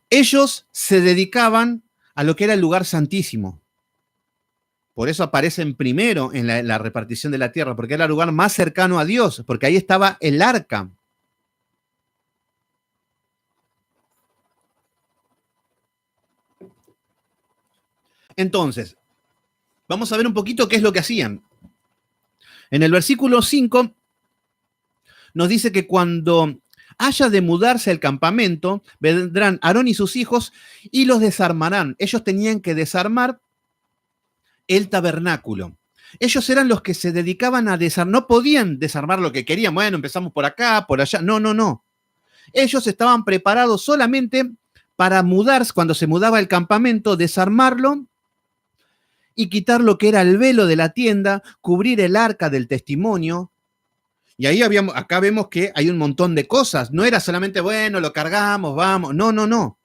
ellos se dedicaban a lo que era el lugar santísimo. Por eso aparecen primero en la repartición de la tierra, porque era el lugar más cercano a Dios, porque ahí estaba el arca. Entonces, vamos a ver un poquito qué es lo que hacían. En el versículo 5 nos dice que cuando haya de mudarse el campamento, vendrán Aarón y sus hijos y los desarmarán. Ellos tenían que desarmar el tabernáculo. Ellos eran los que se dedicaban a desarmar, no podían desarmar lo que querían. Bueno, empezamos por acá, por allá. No, no, no. Ellos estaban preparados solamente para mudarse, cuando se mudaba el campamento, desarmarlo y quitar lo que era el velo de la tienda, cubrir el arca del testimonio. Y ahí acá vemos que hay un montón de cosas. No era solamente, bueno, lo cargamos, vamos. No, no, no.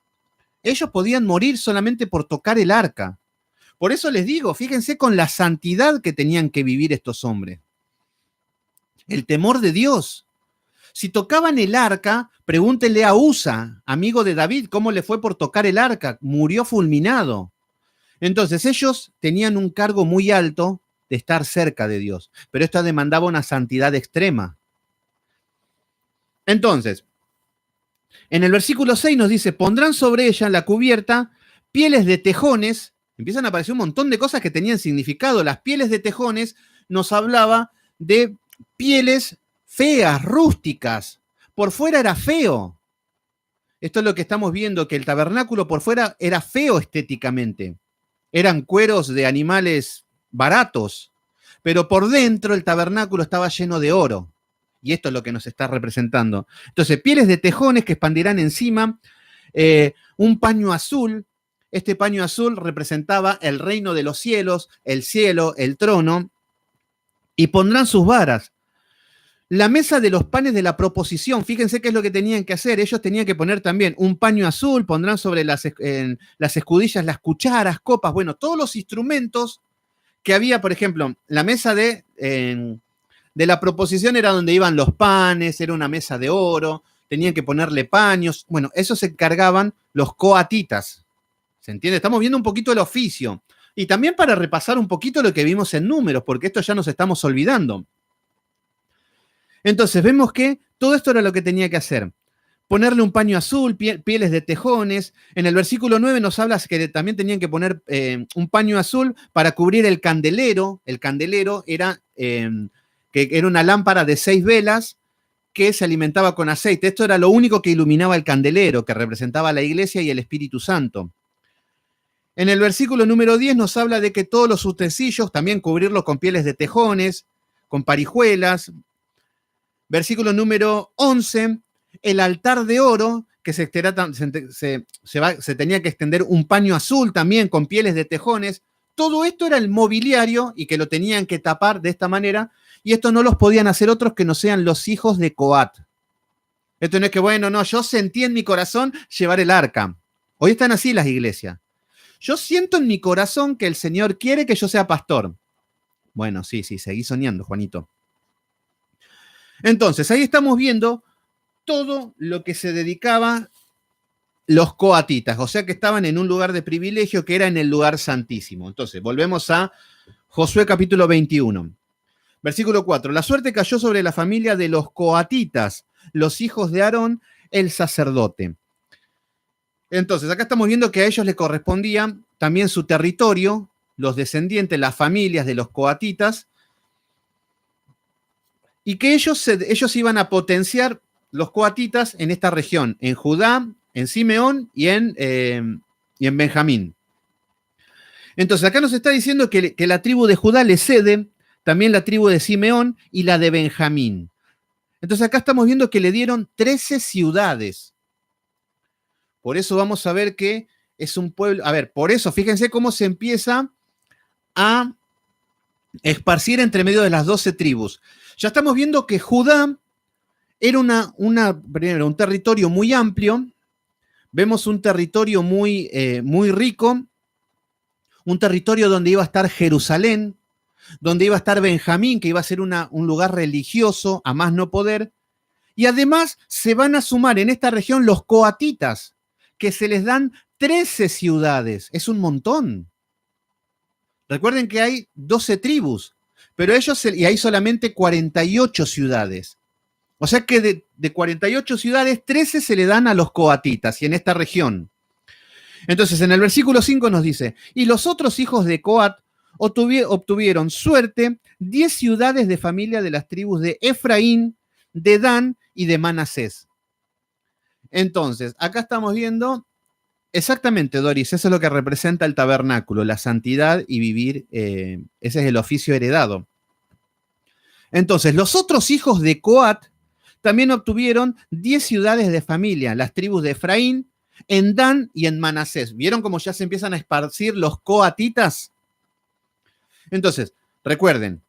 Ellos podían morir solamente por tocar el arca. Por eso les digo, fíjense con la santidad que tenían que vivir estos hombres. El temor de Dios. Si tocaban el arca, pregúntenle a Usa, amigo de David, cómo le fue por tocar el arca. Murió fulminado. Entonces ellos tenían un cargo muy alto de estar cerca de Dios, pero esto demandaba una santidad extrema. Entonces, en el versículo 6 nos dice, pondrán sobre ella la cubierta pieles de tejones. Empiezan a aparecer un montón de cosas que tenían significado. Las pieles de tejones nos hablaba de pieles feas, rústicas. Por fuera era feo. Esto es lo que estamos viendo, que el tabernáculo por fuera era feo estéticamente. Eran cueros de animales baratos, pero por dentro el tabernáculo estaba lleno de oro. Y esto es lo que nos está representando. Entonces, pieles de tejones que expandirán encima, un paño azul. Este paño azul representaba el reino de los cielos, el cielo, el trono, y pondrán sus varas. La mesa de los panes de la proposición, fíjense qué es lo que tenían que hacer. Ellos tenían que poner también un paño azul, pondrán sobre las escudillas las cucharas, copas, bueno, todos los instrumentos que había, por ejemplo, la mesa de la proposición era donde iban los panes, era una mesa de oro, tenían que ponerle paños. Bueno, eso se encargaban los coatitas. ¿Se entiende? Estamos viendo un poquito el oficio. Y también para repasar un poquito lo que vimos en Números, porque esto ya nos estamos olvidando. Entonces, vemos que todo esto era lo que tenía que hacer. Ponerle un paño azul, pieles de tejones. En el versículo 9 nos habla que también tenían que poner un paño azul para cubrir el candelero. El candelero era, que era una lámpara de 6 velas que se alimentaba con aceite. Esto era lo único que iluminaba el candelero, que representaba la iglesia y el Espíritu Santo. En el versículo número 10 nos habla de que todos los utensilios, también cubrirlos con pieles de tejones, con parijuelas. Versículo número 11, el altar de oro, que se tenía que extender un paño azul también con pieles de tejones. Todo esto era el mobiliario y que lo tenían que tapar de esta manera, y esto no los podían hacer otros que no sean los hijos de Coat. Esto no es que, bueno, no, yo sentí en mi corazón llevar el arca. Hoy están así las iglesias. Yo siento en mi corazón que el Señor quiere que yo sea pastor. Bueno, sí, seguí soñando, Juanito. Entonces, ahí estamos viendo todo lo que se dedicaba los coatitas, o sea que estaban en un lugar de privilegio que era en el lugar santísimo. Entonces, volvemos a Josué capítulo 21. Versículo 4. La suerte cayó sobre la familia de los coatitas, los hijos de Aarón, el sacerdote. Entonces, acá estamos viendo que a ellos les correspondía también su territorio, los descendientes, las familias de los coatitas, y que ellos iban a potenciar los coatitas en esta región, en Judá, en Simeón y en Benjamín. Entonces, acá nos está diciendo que la tribu de Judá le cede también la tribu de Simeón y la de Benjamín. Entonces, acá estamos viendo que le dieron 13 ciudades. Por eso vamos a ver que es un pueblo. A ver, por eso, fíjense cómo se empieza a esparcir entre medio de las 12 tribus. Ya estamos viendo que Judá era primero, un territorio muy amplio. Vemos un territorio muy, muy rico, un territorio donde iba a estar Jerusalén, donde iba a estar Benjamín, que iba a ser un lugar religioso a más no poder. Y además se van a sumar en esta región los coatitas, que se les dan 13 ciudades. Es un montón. Recuerden que hay 12 tribus, pero y hay solamente 48 ciudades. O sea que de 48 ciudades, 13 se le dan a los coatitas y en esta región. Entonces, en el versículo 5 nos dice, y los otros hijos de Coat obtuvieron suerte 10 ciudades de familia de las tribus de Efraín, de Dan y de Manasés. Entonces, acá estamos viendo exactamente, Doris, eso es lo que representa el tabernáculo, la santidad y vivir, ese es el oficio heredado. Entonces, los otros hijos de Coat también obtuvieron 10 ciudades de familia, las tribus de Efraín, en Dan y en Manasés. ¿Vieron cómo ya se empiezan a esparcir los coatitas? Entonces, recuerden,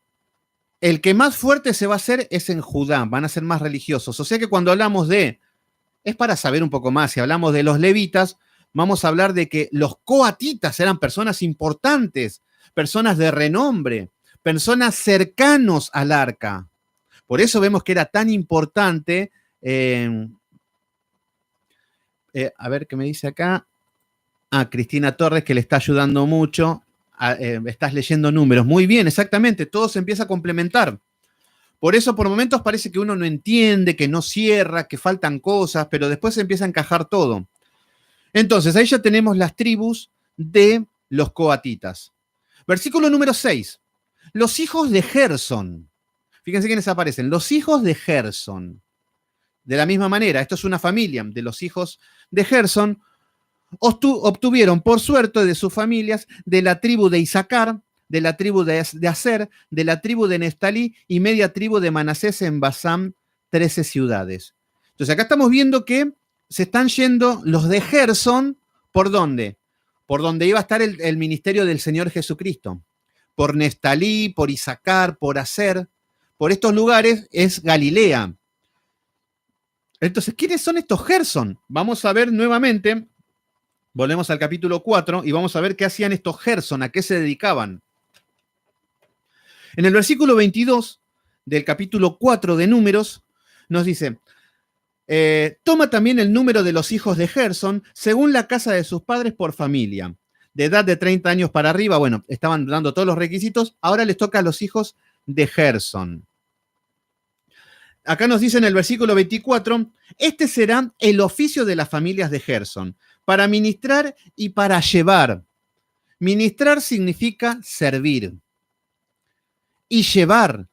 el que más fuerte se va a hacer es en Judá, van a ser más religiosos. O sea que cuando hablamos es para saber un poco más, si hablamos de los levitas, vamos a hablar de que los coatitas eran personas importantes, personas de renombre, personas cercanos al arca. Por eso vemos que era tan importante. A ver qué me dice acá. Cristina Torres, que le está ayudando mucho. Estás leyendo números. Muy bien, exactamente. Todo se empieza a complementar. Por eso, por momentos, parece que uno no entiende, que no cierra, que faltan cosas, pero después se empieza a encajar todo. Entonces, ahí ya tenemos las tribus de los coatitas. Versículo número 6. Los hijos de Gersón. Fíjense quiénes aparecen. Los hijos de Gersón. De la misma manera, esto es una familia de los hijos de Gersón. Obtuvieron por suerte de sus familias de la tribu de Isaacar, de la tribu de Aser, de la tribu de Neftalí y media tribu de Manasés en Basán, 13 ciudades. Entonces acá estamos viendo que se están yendo los de Gersón, ¿por dónde? Por donde iba a estar el ministerio del Señor Jesucristo. Por Neftalí, por Isaacar, por Aser, por estos lugares es Galilea. Entonces, ¿quiénes son estos Gersón? Vamos a ver nuevamente, volvemos al capítulo 4 y vamos a ver qué hacían estos Gersón, a qué se dedicaban. En el versículo 22 del capítulo 4 de Números, nos dice, toma también el número de los hijos de Gersón según la casa de sus padres por familia. De edad de 30 años para arriba, bueno, estaban dando todos los requisitos, ahora les toca a los hijos de Gersón. Acá nos dice en el versículo 24, este será el oficio de las familias de Gersón, para ministrar y para llevar. Ministrar significa servir. Y llevar.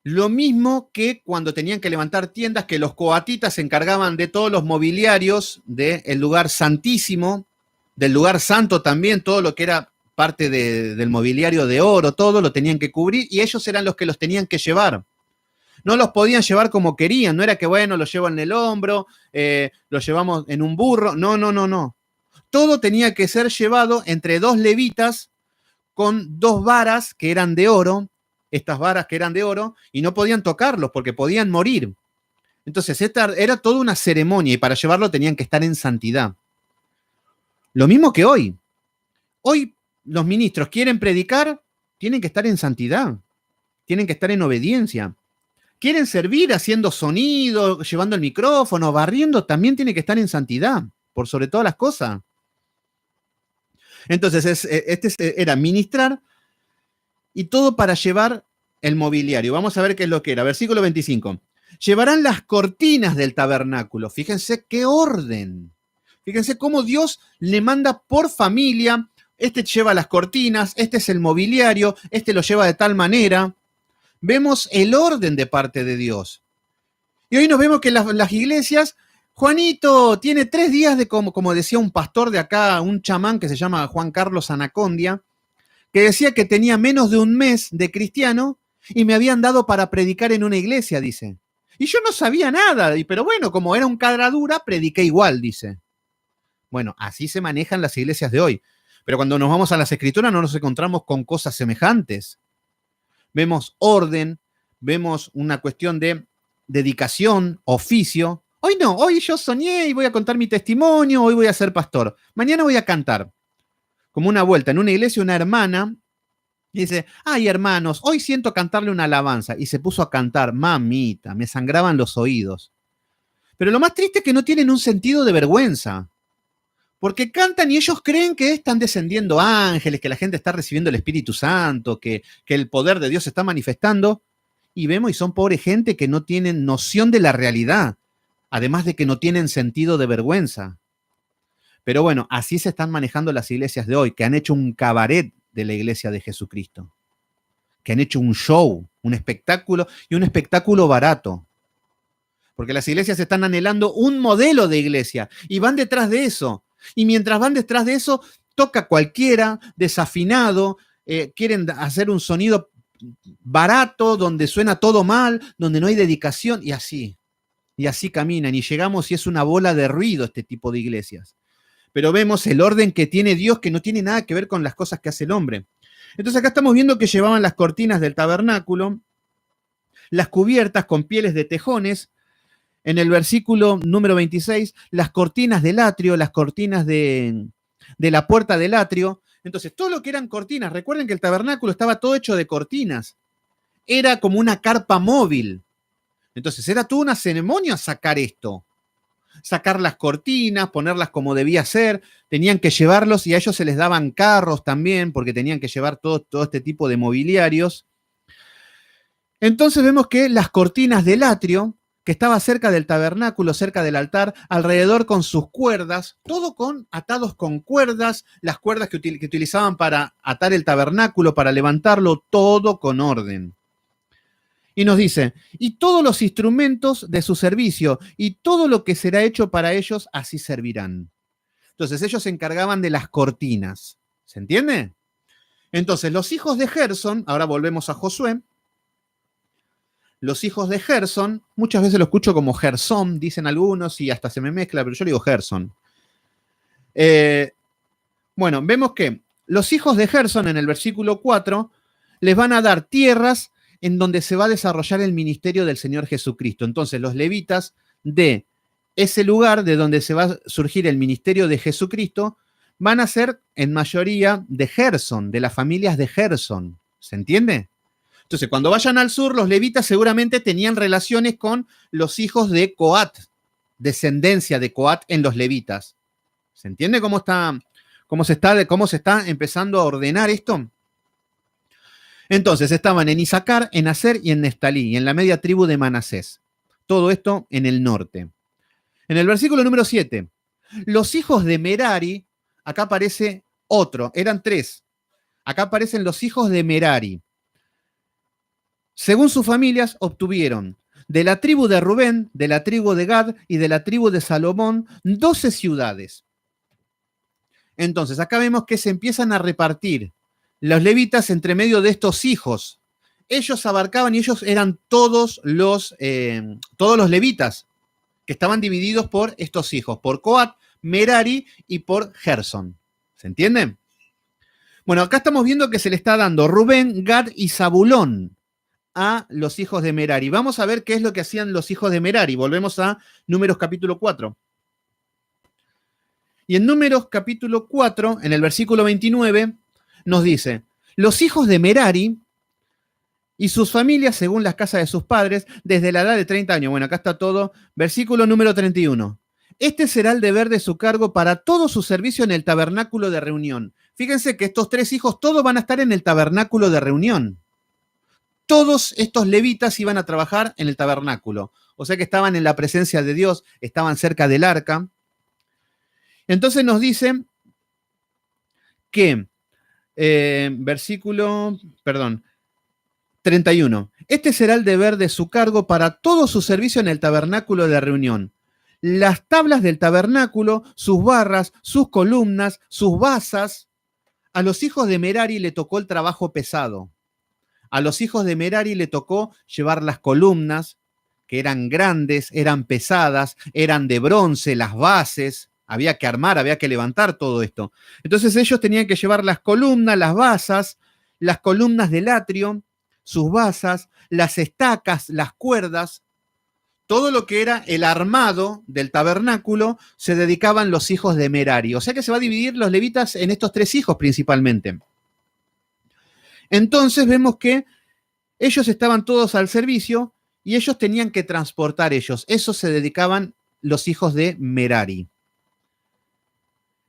Lo mismo que cuando tenían que levantar tiendas, que los coatitas se encargaban de todos los mobiliarios del lugar santísimo, del lugar santo también, todo lo que era parte del mobiliario de oro, todo lo tenían que cubrir y ellos eran los que los tenían que llevar. No los podían llevar como querían, no era que, bueno, los llevo en el hombro, los llevamos en un burro, no. Todo tenía que ser llevado entre dos levitas con 2 varas que eran de oro, estas varas que eran de oro, y no podían tocarlos porque podían morir. Entonces, esta era toda una ceremonia y para llevarlo tenían que estar en santidad. Lo mismo que hoy. Hoy los ministros quieren predicar, tienen que estar en santidad, tienen que estar en obediencia. Quieren servir haciendo sonido, llevando el micrófono, barriendo, también tiene que estar en santidad, por sobre todas las cosas. Entonces, era ministrar y todo para llevar el mobiliario. Vamos a ver qué es lo que era. Versículo 25. Llevarán las cortinas del tabernáculo. Fíjense qué orden. Fíjense cómo Dios le manda por familia. Este lleva las cortinas, este es el mobiliario, este lo lleva de tal manera. Vemos el orden de parte de Dios. Y hoy nos vemos que las iglesias, Juanito tiene 3 días de, como decía un pastor de acá, un chamán que se llama Juan Carlos Anacondia, que decía que tenía menos de un mes de cristiano y me habían dado para predicar en una iglesia, dice. Y yo no sabía nada, pero bueno, como era un cadradura, prediqué igual, dice. Bueno, así se manejan las iglesias de hoy. Pero cuando nos vamos a las escrituras no nos encontramos con cosas semejantes. Vemos orden, vemos una cuestión de dedicación, oficio. Hoy no, hoy yo soñé y voy a contar mi testimonio, hoy voy a ser pastor. Mañana voy a cantar. Como una vuelta en una iglesia, una hermana dice, ay hermanos, hoy siento cantarle una alabanza. Y se puso a cantar, mamita, me sangraban los oídos. Pero lo más triste es que no tienen un sentido de vergüenza. Porque cantan y ellos creen que están descendiendo ángeles, que la gente está recibiendo el Espíritu Santo, que el poder de Dios se está manifestando. Y vemos, y son pobre gente que no tienen noción de la realidad, además de que no tienen sentido de vergüenza. Pero bueno, así se están manejando las iglesias de hoy, que han hecho un cabaret de la iglesia de Jesucristo, que han hecho un show, un espectáculo, y un espectáculo barato. Porque las iglesias están anhelando un modelo de iglesia y van detrás de eso. Y mientras van detrás de eso, toca cualquiera, desafinado, quieren hacer un sonido barato, donde suena todo mal, donde no hay dedicación, y así. Y así caminan, y llegamos y es una bola de ruido este tipo de iglesias. Pero vemos el orden que tiene Dios, que no tiene nada que ver con las cosas que hace el hombre. Entonces acá estamos viendo que llevaban las cortinas del tabernáculo, las cubiertas con pieles de tejones. En el versículo número 26, las cortinas del atrio, las cortinas de la puerta del atrio. Entonces, todo lo que eran cortinas, recuerden que el tabernáculo estaba todo hecho de cortinas. Era como una carpa móvil. Entonces, era toda una ceremonia sacar esto. Sacar las cortinas, ponerlas como debía ser. Tenían que llevarlos y a ellos se les daban carros también, porque tenían que llevar todo este tipo de mobiliarios. Entonces vemos que las cortinas del atrio, que estaba cerca del tabernáculo, cerca del altar, alrededor con sus cuerdas, todo atados con cuerdas, las cuerdas que utilizaban para atar el tabernáculo, para levantarlo, todo con orden. Y nos dice, y todos los instrumentos de su servicio, y todo lo que será hecho para ellos, así servirán. Entonces ellos se encargaban de las cortinas. ¿Se entiende? Entonces los hijos de Gersón, ahora volvemos a Josué, los hijos de Gersón, muchas veces lo escucho como Gersón, dicen algunos, y hasta se me mezcla, pero yo le digo Gersón. Bueno, vemos que los hijos de Gersón en el versículo 4 les van a dar tierras en donde se va a desarrollar el ministerio del Señor Jesucristo. Entonces los levitas de ese lugar de donde se va a surgir el ministerio de Jesucristo van a ser en mayoría de Gersón, de las familias de Gersón. ¿Se entiende? Entonces, cuando vayan al sur, los levitas seguramente tenían relaciones con los hijos de Coat, descendencia de Coat en los levitas. ¿Se entiende cómo se está empezando a ordenar esto? Entonces, estaban en Isaacar, en Aser y en Neftalí, y en la media tribu de Manasés. Todo esto en el norte. En el versículo número 7, los hijos de Merari, acá aparece otro, eran 3. Acá aparecen los hijos de Merari. Según sus familias, obtuvieron de la tribu de Rubén, de la tribu de Gad y de la tribu de Salomón 12 ciudades. Entonces, acá vemos que se empiezan a repartir los levitas entre medio de estos hijos. Ellos abarcaban y ellos eran todos los levitas que estaban divididos por estos hijos, por Coat, Merari y por Gersón. ¿Se entiende? Bueno, acá estamos viendo que se le está dando Rubén, Gad y Zabulón a los hijos de Merari. Vamos a ver qué es lo que hacían los hijos de Merari. Volvemos a Números capítulo 4. Y en Números capítulo 4, en el versículo 29, nos dice, los hijos de Merari y sus familias según las casas de sus padres, desde la edad de 30 años. Bueno, acá está todo. Versículo número 31. Este será el deber de su cargo para todo su servicio en el tabernáculo de reunión. Fíjense que estos 3 hijos todos van a estar en el tabernáculo de reunión. Todos estos levitas iban a trabajar en el tabernáculo. O sea que estaban en la presencia de Dios, estaban cerca del arca. Entonces nos dicen que, versículo 31. Este será el deber de su cargo para todo su servicio en el tabernáculo de reunión. Las tablas del tabernáculo, sus barras, sus columnas, sus basas. A los hijos de Merari le tocó el trabajo pesado. A los hijos de Merari le tocó llevar las columnas, que eran grandes, eran pesadas, eran de bronce, las bases. Había que armar, había que levantar todo esto. Entonces ellos tenían que llevar las columnas, las basas, las columnas del atrio, sus basas, las estacas, las cuerdas. Todo lo que era el armado del tabernáculo se dedicaban los hijos de Merari. O sea que se va a dividir los levitas en estos 3 hijos principalmente. Entonces vemos que ellos estaban todos al servicio y ellos tenían que transportar ellos. Eso se dedicaban los hijos de Merari.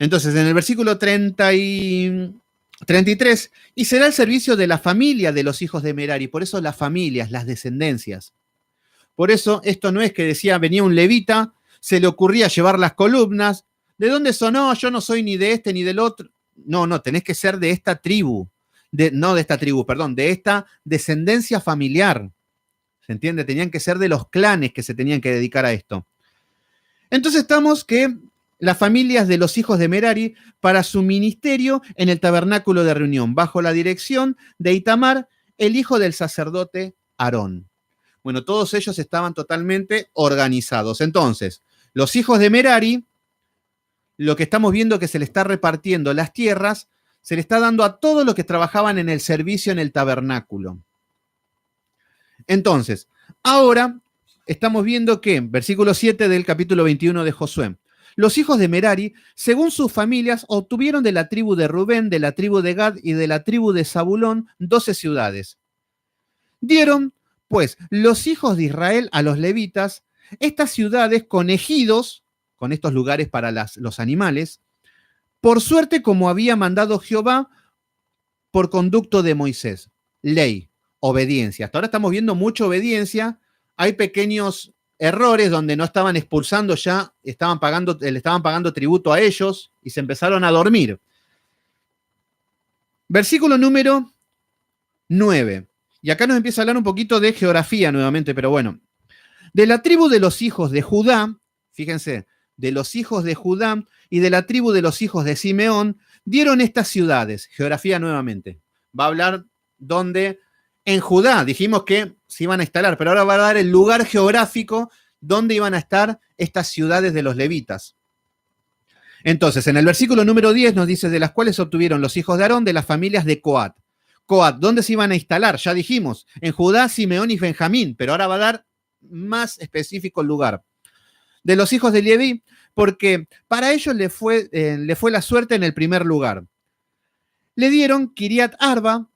Entonces, en el versículo 33, y será el servicio de la familia de los hijos de Merari, por eso las familias, las descendencias. Por eso esto no es que decía, venía un levita, se le ocurría llevar las columnas, ¿de dónde sonó? Yo no soy ni de este ni del otro. No, no, tenés que ser de esta tribu, no de esta tribu, perdón, de esta descendencia familiar. ¿Se entiende? Tenían que ser de los clanes que se tenían que dedicar a esto. Entonces estamos que las familias de los hijos de Merari para su ministerio en el tabernáculo de reunión, bajo la dirección de Itamar, el hijo del sacerdote Aarón. Bueno, todos ellos estaban totalmente organizados. Entonces, los hijos de Merari, lo que estamos viendo que se le está repartiendo las tierras, se le está dando a todos los que trabajaban en el servicio en el tabernáculo. Entonces, ahora estamos viendo que, versículo 7 del capítulo 21 de Josué, los hijos de Merari, según sus familias, obtuvieron de la tribu de Rubén, de la tribu de Gad y de la tribu de Zabulón 12 ciudades. Dieron, pues, los hijos de Israel a los levitas estas ciudades con ejidos, con estos lugares para los animales, por suerte como había mandado Jehová por conducto de Moisés. Ley, obediencia. Hasta ahora estamos viendo mucha obediencia. Hay pequeños errores donde no estaban expulsando ya, le estaban pagando tributo a ellos y se empezaron a dormir. Versículo número 9. Y acá nos empieza a hablar un poquito de geografía nuevamente, pero bueno. De la tribu de los hijos de Judá, fíjense, de los hijos de Judá y de la tribu de los hijos de Simeón, dieron estas ciudades. Geografía nuevamente. Va a hablar donde en Judá dijimos que se iban a instalar, pero ahora va a dar el lugar geográfico donde iban a estar estas ciudades de los levitas. Entonces, en el versículo número 10 nos dice de las cuales obtuvieron los hijos de Aarón de las familias de Coat. Coat, ¿dónde se iban a instalar? Ya dijimos, en Judá, Simeón y Benjamín, pero ahora va a dar más específico el lugar. De los hijos de Leví, porque para ellos le fue la suerte en el primer lugar. Le dieron Kiriat Arba,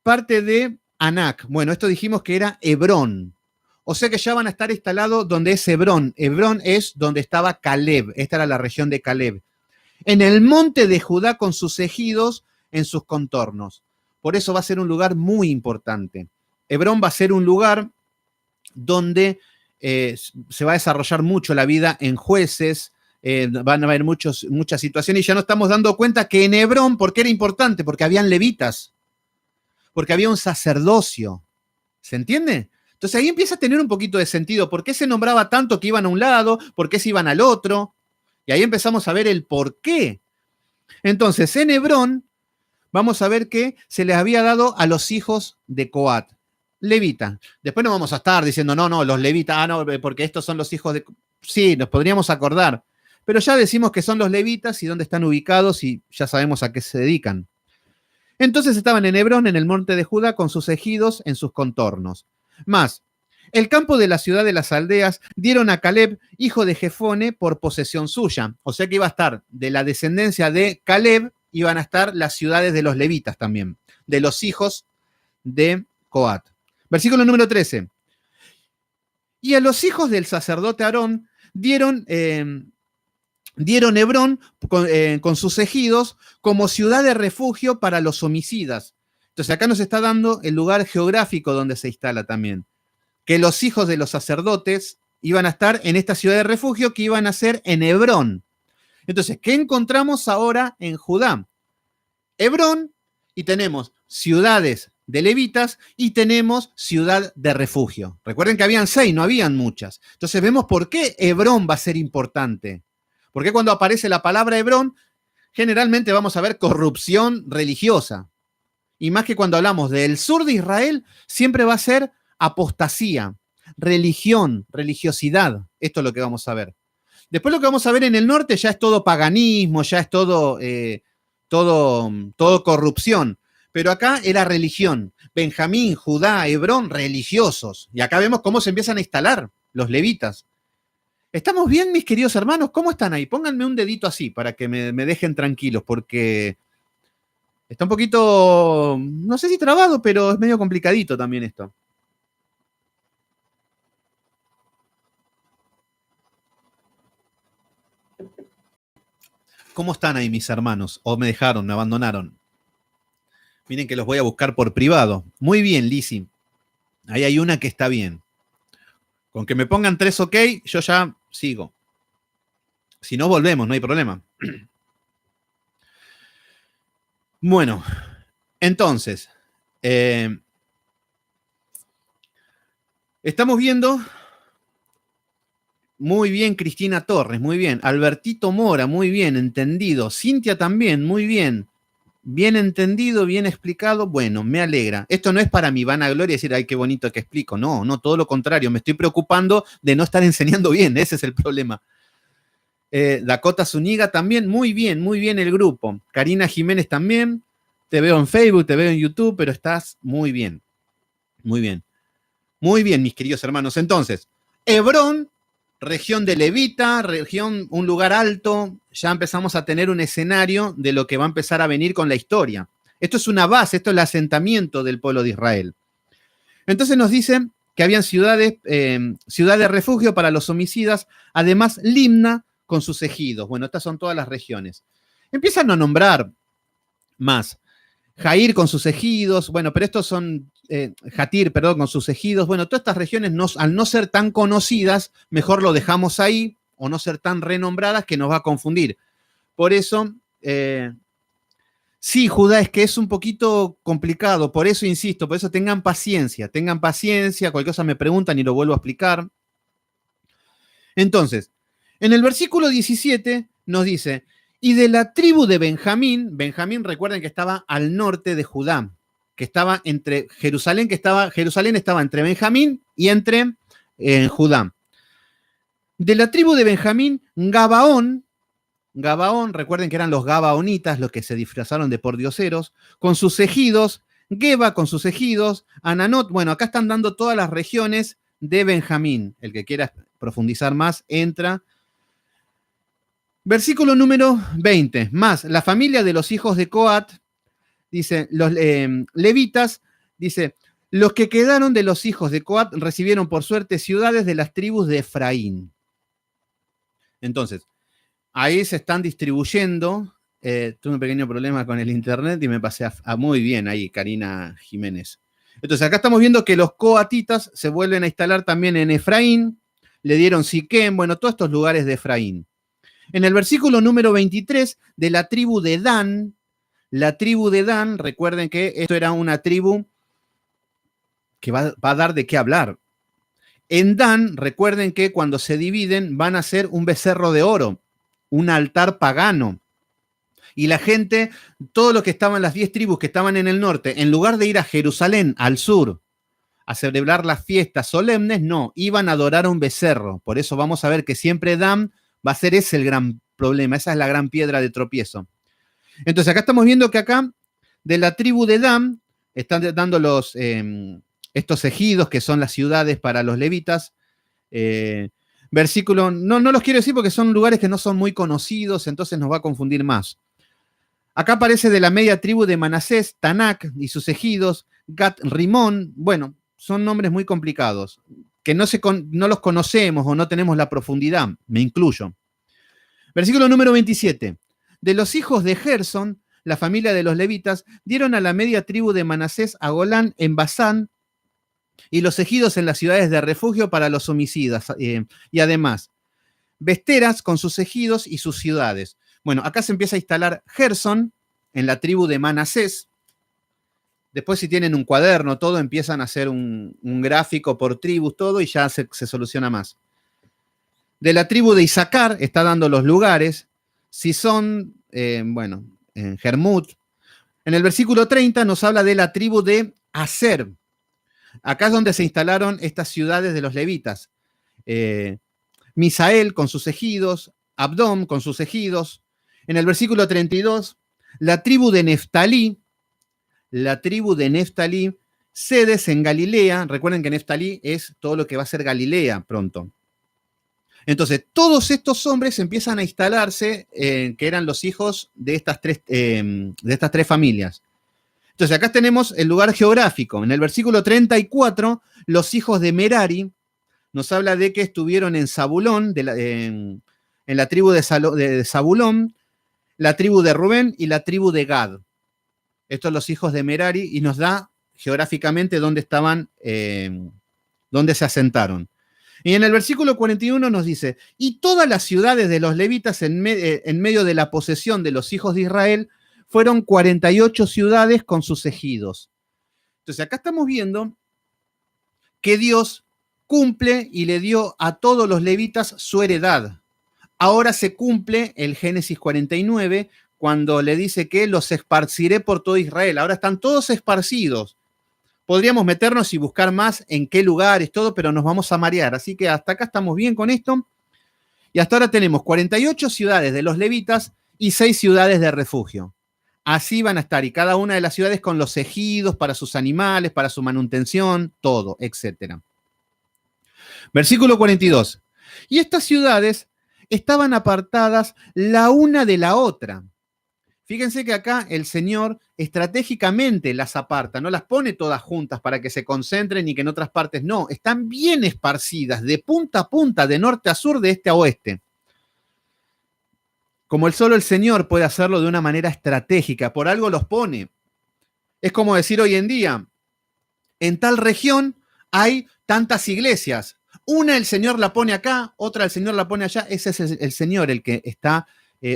parte de Anac. Bueno, esto dijimos que era Hebrón. O sea que ya van a estar instalados donde es Hebrón. Hebrón es donde estaba Caleb. Esta era la región de Caleb. En el monte de Judá con sus ejidos en sus contornos. Por eso va a ser un lugar muy importante. Hebrón va a ser un lugar donde se va a desarrollar mucho la vida en jueces, van a haber muchas situaciones y ya nos estamos dando cuenta que en Hebrón, ¿por qué era importante? Porque habían levitas, porque había un sacerdocio. ¿Se entiende? Entonces ahí empieza a tener un poquito de sentido. ¿Por qué se nombraba tanto que iban a un lado? ¿Por qué se iban al otro? Y ahí empezamos a ver el por qué. Entonces, en Hebrón, vamos a ver que se les había dado a los hijos de Coat. Levita. Después no vamos a estar diciendo, no, los levitas, no, porque estos son los hijos de... Sí, nos podríamos acordar. Pero ya decimos que son los levitas y dónde están ubicados y ya sabemos a qué se dedican. Entonces estaban en Hebrón, en el monte de Judá, con sus ejidos en sus contornos. Más, el campo de la ciudad de las aldeas dieron a Caleb, hijo de Jefone, por posesión suya. O sea que iba a estar de la descendencia de Caleb, iban a estar las ciudades de los levitas también, de los hijos de Coat. Versículo número 13. Y a los hijos del sacerdote Aarón dieron Hebrón con sus ejidos como ciudad de refugio para los homicidas. Entonces acá nos está dando el lugar geográfico donde se instala también. Que los hijos de los sacerdotes iban a estar en esta ciudad de refugio que iban a ser en Hebrón. Entonces, ¿qué encontramos ahora en Judá? Hebrón, y tenemos ciudades de levitas y tenemos ciudad de refugio. Recuerden que habían 6, no habían muchas. Entonces vemos por qué Hebrón va a ser importante. Porque cuando aparece la palabra Hebrón, generalmente vamos a ver corrupción religiosa. Y más que cuando hablamos del sur de Israel, siempre va a ser apostasía, religión, religiosidad. Esto es lo que vamos a ver. Después lo que vamos a ver en el norte ya es todo paganismo, ya es todo corrupción. Pero acá era religión. Benjamín, Judá, Hebrón, religiosos. Y acá vemos cómo se empiezan a instalar los levitas. ¿Estamos bien, mis queridos hermanos? ¿Cómo están ahí? Pónganme un dedito así para que me dejen tranquilos, porque está un poquito, no sé si trabado, pero es medio complicadito también esto. ¿Cómo están ahí mis hermanos? ¿O me dejaron, me abandonaron? Miren que los voy a buscar por privado. Muy bien, Lizzy. Ahí hay una que está bien. Con que me pongan 3 OK, yo ya sigo. Si no, volvemos, no hay problema. Bueno, entonces, estamos viendo, muy bien Cristina Torres, muy bien. Albertito Mora, muy bien, entendido. Cintia también, muy bien. Bien entendido, bien explicado, bueno, me alegra. Esto no es para mi vanagloria decir, ay, qué bonito que explico. No, no, todo lo contrario. Me estoy preocupando de no estar enseñando bien. Ese es el problema. Dakota Zúñiga también, muy bien el grupo. Karina Jiménez también. Te veo en Facebook, te veo en YouTube, pero estás muy bien. Muy bien. Muy bien, mis queridos hermanos. Entonces, Hebrón, región de Levita, región, un lugar alto, ya empezamos a tener un escenario de lo que va a empezar a venir con la historia. Esto es una base, esto es el asentamiento del pueblo de Israel. Entonces nos dicen que habían ciudades de refugio para los homicidas, además Limna con sus ejidos. Bueno, estas son todas las regiones. Empiezan a nombrar más. Jair con sus ejidos, bueno, pero estos son, Jatir, perdón, con sus ejidos. Bueno, todas estas regiones, al no ser tan conocidas, mejor lo dejamos ahí, o no ser tan renombradas, que nos va a confundir. Por eso, sí, Judá, es que es un poquito complicado, por eso insisto, por eso tengan paciencia, cualquier cosa me preguntan y lo vuelvo a explicar. Entonces, en el versículo 17 nos dice, y de la tribu de Benjamín, Benjamín recuerden que estaba al norte de Judá, que estaba entre Jerusalén, Jerusalén estaba entre Benjamín y entre Judá. De la tribu de Benjamín, Gabaón, recuerden que eran los gabaonitas los que se disfrazaron de pordioseros, con sus ejidos, Geba con sus ejidos, Ananot, bueno, acá están dando todas las regiones de Benjamín. El que quiera profundizar más, entra. Versículo número 20. Más, la familia de los hijos de Coat, dice, los levitas, dice, los que quedaron de los hijos de Coat recibieron por suerte ciudades de las tribus de Efraín. Entonces, ahí se están distribuyendo. Tuve un pequeño problema con el internet y me pasé a muy bien ahí, Karina Jiménez. Entonces, acá estamos viendo que los coatitas se vuelven a instalar también en Efraín, le dieron Siquem, bueno, todos estos lugares de Efraín. En el versículo número 23, de la tribu de Dan, recuerden que esto era una tribu que va a dar de qué hablar. En Dan, recuerden que cuando se dividen van a hacer un becerro de oro, un altar pagano. Y la gente, todos los que estaban, las 10 tribus que estaban en el norte, en lugar de ir a Jerusalén, al sur, a celebrar las fiestas solemnes, no, iban a adorar a un becerro. Por eso vamos a ver que siempre Dan va a ser ese el gran problema, esa es la gran piedra de tropiezo. Entonces acá estamos viendo que acá, de la tribu de Dan, están dando estos ejidos que son las ciudades para los levitas. Versículo, no los quiero decir porque son lugares que no son muy conocidos, entonces nos va a confundir más. Acá aparece de la media tribu de Manasés, Tanak y sus ejidos, Gat Rimón, bueno, son nombres muy complicados, que no los conocemos o no tenemos la profundidad, me incluyo. Versículo número 27. De los hijos de Gersón, la familia de los levitas, dieron a la media tribu de Manasés a Golán en Basán y los ejidos en las ciudades de refugio para los homicidas. Y además, Besteras con sus ejidos y sus ciudades. Bueno, acá se empieza a instalar Gersón en la tribu de Manasés. Después, si tienen un cuaderno, todo, empiezan a hacer un gráfico por tribus, todo, y ya se soluciona más. De la tribu de Isaacar está dando los lugares. Sison, en Jermut. En el versículo 30 nos habla de la tribu de Aser. Acá es donde se instalaron estas ciudades de los levitas. Misael con sus ejidos, Abdón con sus ejidos. En el versículo 32, la tribu de Neftalí, sedes en Galilea. Recuerden que Neftalí es todo lo que va a ser Galilea pronto. Entonces, todos estos hombres empiezan a instalarse, que eran los hijos de estas tres familias. Entonces, acá tenemos el lugar geográfico. En el versículo 34, los hijos de Merari nos habla de que estuvieron en Zabulón, en la tribu de Zabulón, la tribu de Rubén y la tribu de Gad. Estos los hijos de Merari, y nos da geográficamente dónde estaban, dónde se asentaron. Y en el versículo 41 nos dice, y todas las ciudades de los levitas en medio de la posesión de los hijos de Israel fueron 48 ciudades con sus ejidos. Entonces acá estamos viendo que Dios cumple y le dio a todos los levitas su heredad. Ahora se cumple el Génesis 49, cuando le dice que los esparciré por todo Israel. Ahora están todos esparcidos. Podríamos meternos y buscar más en qué lugares, todo, pero nos vamos a marear. Así que hasta acá estamos bien con esto. Y hasta ahora tenemos 48 ciudades de los levitas y 6 ciudades de refugio. Así van a estar, y cada una de las ciudades con los ejidos para sus animales, para su manutención, todo, etc. Versículo 42. Y estas ciudades estaban apartadas la una de la otra. Fíjense que acá el Señor estratégicamente las aparta, no las pone todas juntas para que se concentren y que en otras partes no, están bien esparcidas de punta a punta, de norte a sur, de este a oeste. Como solo el Señor puede hacerlo de una manera estratégica, por algo los pone. Es como decir hoy en día, en tal región hay tantas iglesias. Una el Señor la pone acá, otra el Señor la pone allá. Ese es el Señor el que está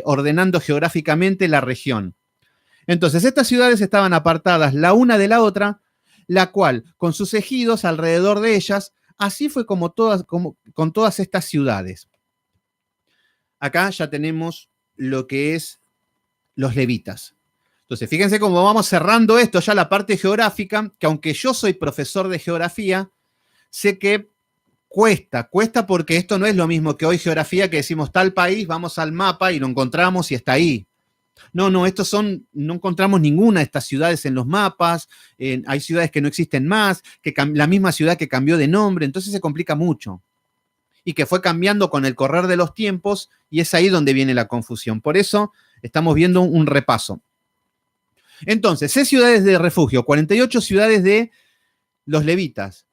ordenando geográficamente la región. Entonces, estas ciudades estaban apartadas la una de la otra, la cual, con sus ejidos alrededor de ellas, así fue como con todas estas ciudades. Acá ya tenemos lo que es los levitas. Entonces, fíjense cómo vamos cerrando esto, ya la parte geográfica, que aunque yo soy profesor de geografía, sé que cuesta porque esto no es lo mismo que hoy geografía, que decimos tal país, vamos al mapa y lo encontramos y está ahí. No, no encontramos ninguna de estas ciudades en los mapas, hay ciudades que no existen más, la misma ciudad que cambió de nombre, entonces se complica mucho. Y que fue cambiando con el correr de los tiempos, y es ahí donde viene la confusión. Por eso estamos viendo un repaso. Entonces, 6 ciudades de refugio, 48 ciudades de los levitas.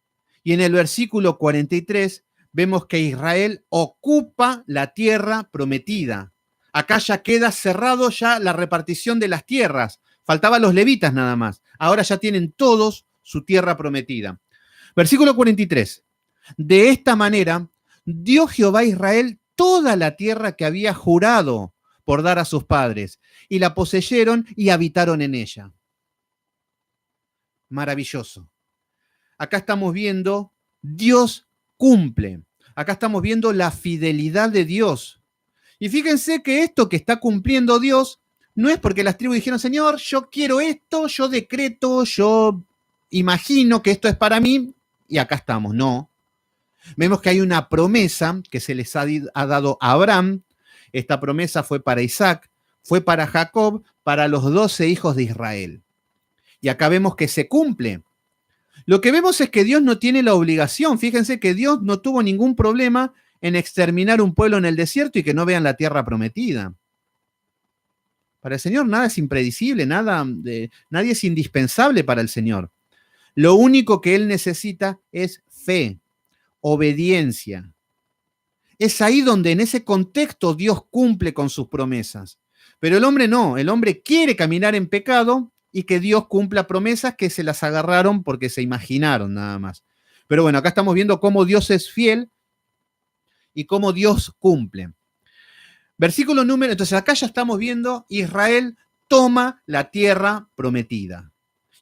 Y en el versículo 43 vemos que Israel ocupa la tierra prometida. Acá ya queda cerrado ya la repartición de las tierras. Faltaban los levitas nada más. Ahora ya tienen todos su tierra prometida. Versículo 43. De esta manera dio Jehová a Israel toda la tierra que había jurado por dar a sus padres, y la poseyeron y habitaron en ella. Maravilloso. Acá estamos viendo, Dios cumple. Acá estamos viendo la fidelidad de Dios. Y fíjense que esto que está cumpliendo Dios no es porque las tribus dijeron, Señor, yo quiero esto, yo decreto, yo imagino que esto es para mí, y acá estamos. No. Vemos que hay una promesa que se les ha dado a Abraham. Esta promesa fue para Isaac, fue para Jacob, para los 12 hijos de Israel. Y acá vemos que se cumple. Lo que vemos es que Dios no tiene la obligación. Fíjense que Dios no tuvo ningún problema en exterminar un pueblo en el desierto y que no vean la tierra prometida. Para el Señor nada es impredecible, nadie es indispensable para el Señor. Lo único que Él necesita es fe, obediencia. Es ahí donde en ese contexto Dios cumple con sus promesas. Pero el hombre no, el hombre quiere caminar en pecado y que Dios cumpla promesas que se las agarraron porque se imaginaron nada más. Pero bueno, acá estamos viendo cómo Dios es fiel y cómo Dios cumple. Versículo número, entonces acá ya estamos viendo, Israel toma la tierra prometida.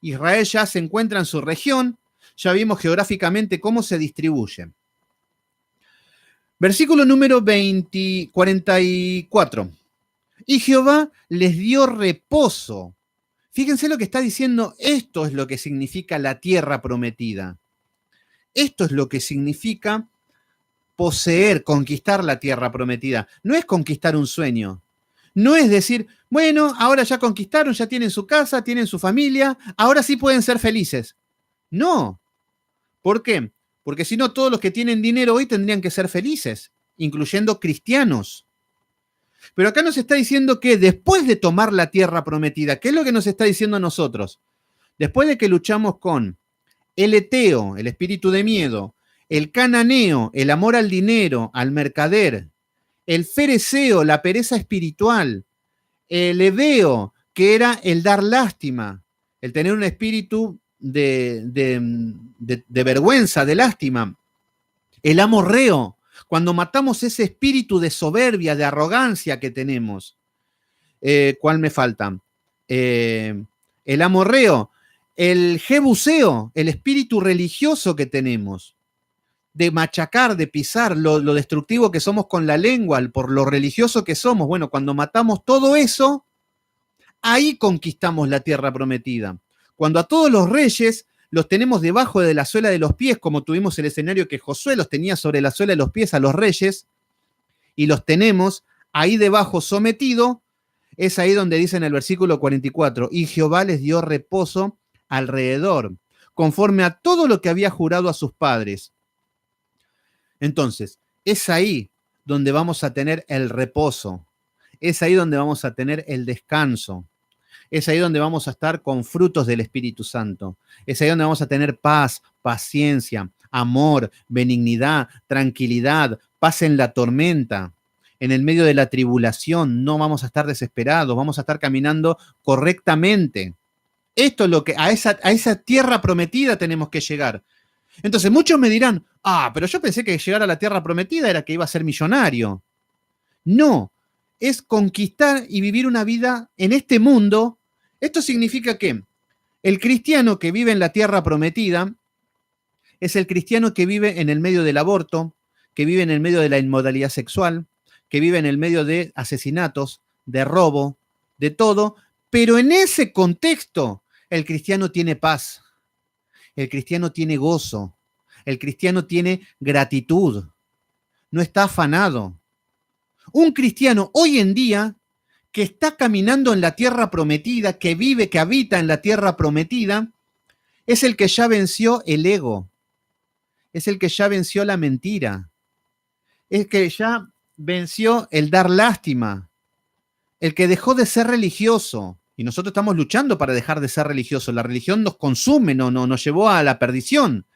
Israel ya se encuentra en su región, ya vimos geográficamente cómo se distribuye. Versículo número 44. Y Jehová les dio reposo. Fíjense lo que está diciendo, esto es lo que significa la tierra prometida. Esto es lo que significa poseer, conquistar la tierra prometida. No es conquistar un sueño. No es decir, bueno, ahora ya conquistaron, ya tienen su casa, tienen su familia, ahora sí pueden ser felices. No. ¿Por qué? Porque si no, todos los que tienen dinero hoy tendrían que ser felices, incluyendo cristianos. Pero acá nos está diciendo que después de tomar la tierra prometida, ¿qué es lo que nos está diciendo a nosotros? Después de que luchamos con el eteo, el espíritu de miedo, el cananeo, el amor al dinero, al mercader, el fereceo, la pereza espiritual, Le veo, que era el dar lástima, el tener un espíritu de vergüenza, de lástima. El amorreo, cuando matamos ese espíritu de soberbia, de arrogancia que tenemos. ¿Cuál me falta? El amorreo, el jebuseo, el espíritu religioso que tenemos, de machacar, de pisar, lo destructivo que somos con la lengua, por lo religioso que somos. Bueno, cuando matamos todo eso, ahí conquistamos la tierra prometida. Cuando a todos los reyes los tenemos debajo de la suela de los pies, como tuvimos el escenario que Josué los tenía sobre la suela de los pies a los reyes, y los tenemos ahí debajo sometido, es ahí donde dice en el versículo 44, y Jehová les dio reposo alrededor, conforme a todo lo que había jurado a sus padres. Entonces, es ahí donde vamos a tener el reposo, es ahí donde vamos a tener el descanso, es ahí donde vamos a estar con frutos del Espíritu Santo, es ahí donde vamos a tener paz, paciencia, amor, benignidad, tranquilidad, paz en la tormenta. En el medio de la tribulación no vamos a estar desesperados, vamos a estar caminando correctamente. Esto es lo que a esa tierra prometida tenemos que llegar. Entonces muchos me dirán, pero yo pensé que llegar a la tierra prometida era que iba a ser millonario. No, es conquistar y vivir una vida en este mundo. Esto significa que el cristiano que vive en la tierra prometida es el cristiano que vive en el medio del aborto, que vive en el medio de la inmoralidad sexual, que vive en el medio de asesinatos, de robo, de todo, pero en ese contexto el cristiano tiene paz, el cristiano tiene gozo, el cristiano tiene gratitud, no está afanado. Un cristiano hoy en día que está caminando en la tierra prometida, que vive, que habita en la tierra prometida, es el que ya venció el ego, es el que ya venció la mentira, es el que ya venció el dar lástima, el que dejó de ser religioso. Y nosotros estamos luchando para dejar de ser religiosos. La religión nos consume, nos llevó a la perdición.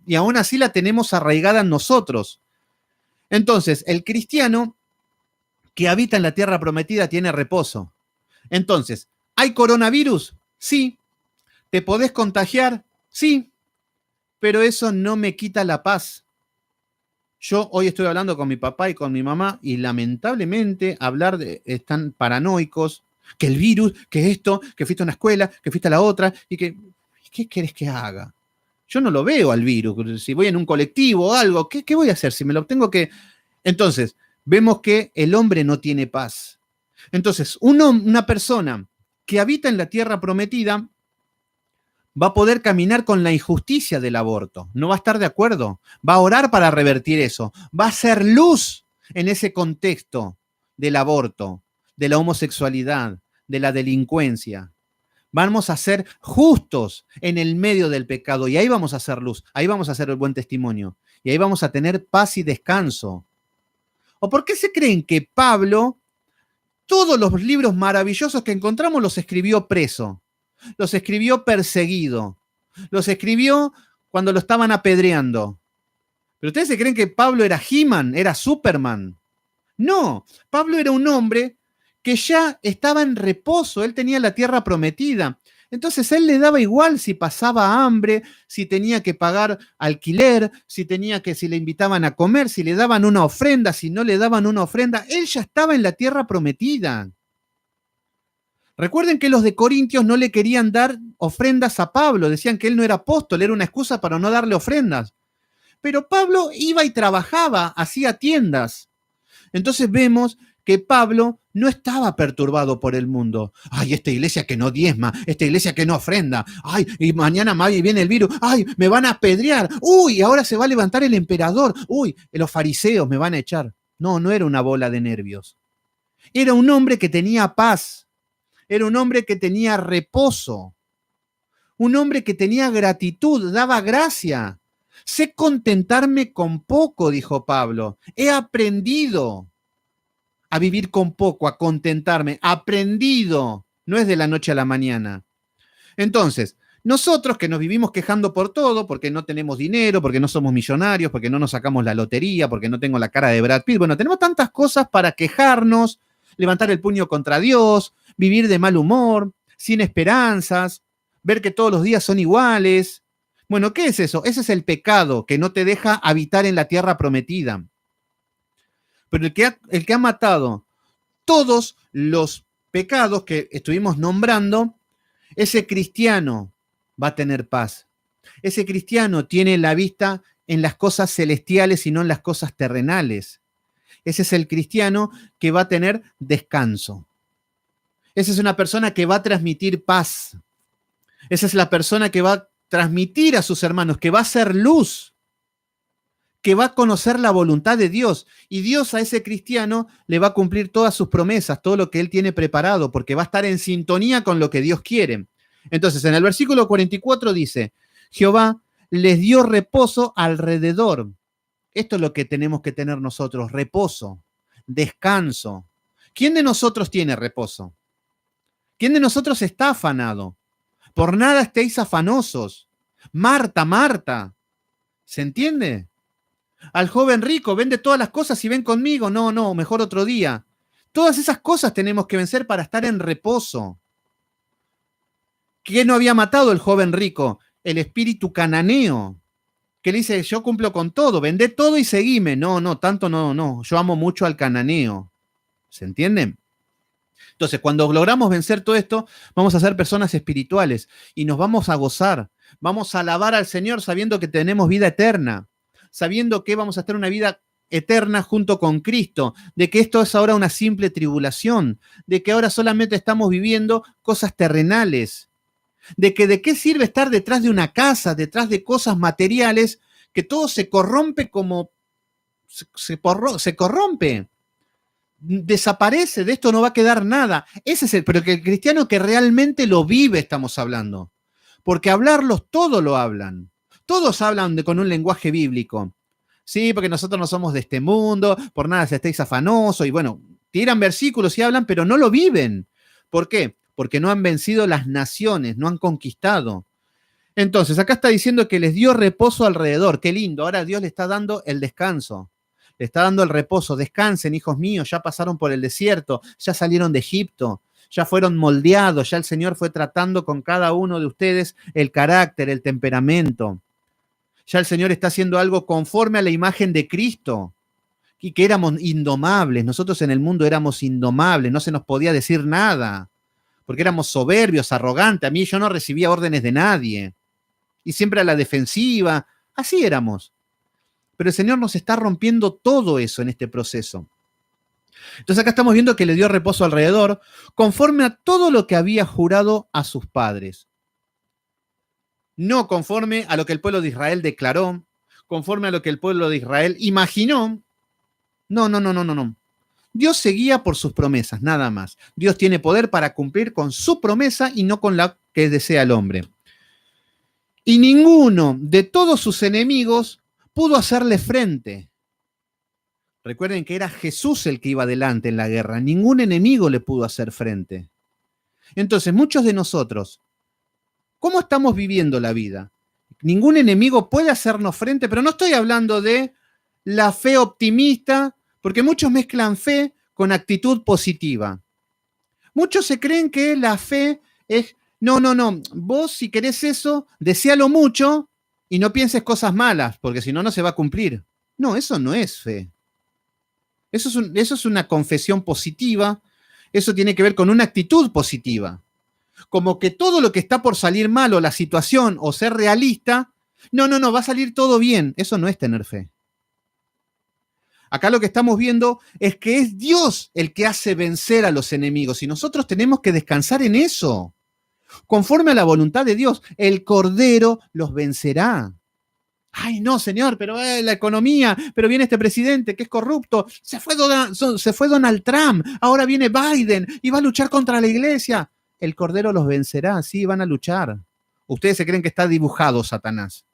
Y aún así la tenemos arraigada en nosotros. Entonces, el cristiano que habita en la tierra prometida tiene reposo. Entonces, ¿hay coronavirus? Sí. ¿Te podés contagiar? Sí. Pero eso no me quita la paz. Yo hoy estoy hablando con mi papá y con mi mamá y lamentablemente están paranoicos, que el virus, que esto, que fuiste a una escuela, que fuiste a la otra, y que, ¿qué querés que haga? Yo no lo veo al virus. Si voy en un colectivo o algo, ¿qué voy a hacer? Si me lo tengo que... Entonces, vemos que el hombre no tiene paz. Entonces, una persona que habita en la tierra prometida va a poder caminar con la injusticia del aborto, no va a estar de acuerdo, va a orar para revertir eso, va a ser luz en ese contexto del aborto, de la homosexualidad, de la delincuencia. Vamos a ser justos en el medio del pecado y ahí vamos a hacer luz, ahí vamos a hacer el buen testimonio y ahí vamos a tener paz y descanso. ¿O por qué se creen que Pablo, todos los libros maravillosos que encontramos los escribió preso? Los escribió perseguido, los escribió cuando lo estaban apedreando. ¿Pero ustedes se creen que Pablo era He-Man, era Superman? No, Pablo era un hombre que ya estaba en reposo, él tenía la tierra prometida. Entonces él le daba igual si pasaba hambre, si tenía que pagar alquiler, si le invitaban a comer, si le daban una ofrenda, si no le daban una ofrenda, él ya estaba en la tierra prometida. Recuerden que los de Corintios no le querían dar ofrendas a Pablo, decían que él no era apóstol, era una excusa para no darle ofrendas. Pero Pablo iba y trabajaba, hacía tiendas. Entonces vemos que Pablo no estaba perturbado por el mundo. Ay, esta iglesia que no diezma, esta iglesia que no ofrenda. Ay, y mañana viene el virus. Ay, me van a apedrear. Uy, ahora se va a levantar el emperador. Uy, los fariseos me van a echar. No, no era una bola de nervios. Era un hombre que tenía paz. Era un hombre que tenía reposo, un hombre que tenía gratitud, daba gracia. Sé contentarme con poco, dijo Pablo. He aprendido a vivir con poco, a contentarme. Aprendido, no es de la noche a la mañana. Entonces, nosotros que nos vivimos quejando por todo, porque no tenemos dinero, porque no somos millonarios, porque no nos sacamos la lotería, porque no tengo la cara de Brad Pitt, bueno, tenemos tantas cosas para quejarnos, levantar el puño contra Dios, vivir de mal humor, sin esperanzas, ver que todos los días son iguales. Bueno, ¿qué es eso? Ese es el pecado que no te deja habitar en la tierra prometida. Pero el que ha matado todos los pecados que estuvimos nombrando, ese cristiano va a tener paz. Ese cristiano tiene la vista en las cosas celestiales y no en las cosas terrenales. Ese es el cristiano que va a tener descanso. Esa es una persona que va a transmitir paz. Esa es la persona que va a transmitir a sus hermanos, que va a ser luz, que va a conocer la voluntad de Dios. Y Dios a ese cristiano le va a cumplir todas sus promesas, todo lo que él tiene preparado, porque va a estar en sintonía con lo que Dios quiere. Entonces, en el versículo 44 dice, Jehová les dio reposo alrededor. Esto es lo que tenemos que tener nosotros, reposo, descanso. ¿Quién de nosotros tiene reposo? ¿Quién de nosotros está afanado? Por nada estéis afanosos. Marta, Marta, ¿se entiende? Al joven rico, vende todas las cosas y ven conmigo. No, no, mejor otro día. Todas esas cosas tenemos que vencer para estar en reposo. ¿Quién no había matado el joven rico? El espíritu cananeo, que le dice, yo cumplo con todo, vendé todo y seguime. No, no, tanto no. Yo amo mucho al cananeo. ¿Se entienden? Entonces, cuando logramos vencer todo esto, vamos a ser personas espirituales y nos vamos a gozar. Vamos a alabar al Señor sabiendo que tenemos vida eterna, sabiendo que vamos a estar una vida eterna junto con Cristo, de que esto es ahora una simple tribulación, de que ahora solamente estamos viviendo cosas terrenales, de que de qué sirve estar detrás de una casa, detrás de cosas materiales, que todo se corrompe como se corrompe. Desaparece, de esto no va a quedar nada. Ese es pero que el cristiano que realmente lo vive estamos hablando. Porque hablarlos todos lo hablan. Todos hablan con un lenguaje bíblico. Sí, porque nosotros no somos de este mundo, por nada se estéis afanosos, y bueno, tiran versículos y hablan, pero no lo viven. ¿Por qué? Porque no han vencido las naciones, no han conquistado. Entonces, acá está diciendo que les dio reposo alrededor. Qué lindo, ahora Dios le está dando el descanso. Le está dando el reposo. Descansen, hijos míos, ya pasaron por el desierto, ya salieron de Egipto, ya fueron moldeados, ya el Señor fue tratando con cada uno de ustedes el carácter, el temperamento. Ya el Señor está haciendo algo conforme a la imagen de Cristo. Y que éramos indomables. Nosotros en el mundo éramos indomables, no se nos podía decir nada, porque éramos soberbios, arrogantes. A mí yo no recibía órdenes de nadie. Y siempre a la defensiva. Así éramos. Pero el Señor nos está rompiendo todo eso en este proceso. Entonces acá estamos viendo que le dio reposo alrededor, conforme a todo lo que había jurado a sus padres. No conforme a lo que el pueblo de Israel declaró, conforme a lo que el pueblo de Israel imaginó. No. Dios seguía por sus promesas, nada más. Dios tiene poder para cumplir con su promesa y no con la que desea el hombre. Y ninguno de todos sus enemigos pudo hacerle frente. Recuerden que era Jesús el que iba adelante en la guerra. Ningún enemigo le pudo hacer frente. Entonces, muchos de nosotros, ¿cómo estamos viviendo la vida? Ningún enemigo puede hacernos frente, pero no estoy hablando de la fe optimista, porque muchos mezclan fe con actitud positiva. Muchos se creen que la fe es, no, vos si querés eso, deséalo mucho y no pienses cosas malas, porque si no, no se va a cumplir. No, eso no es fe. Eso es una confesión positiva, eso tiene que ver con una actitud positiva. Como que todo lo que está por salir mal o la situación o ser realista, no, va a salir todo bien. Eso no es tener fe. Acá lo que estamos viendo es que es Dios el que hace vencer a los enemigos y nosotros tenemos que descansar en eso. Conforme a la voluntad de Dios, el Cordero los vencerá. Ay, no, señor, pero la economía, pero viene este presidente que es corrupto, se fue Donald Trump, ahora viene Biden y va a luchar contra la iglesia. El Cordero los vencerá, sí, van a luchar. Ustedes se creen que está dibujado Satanás.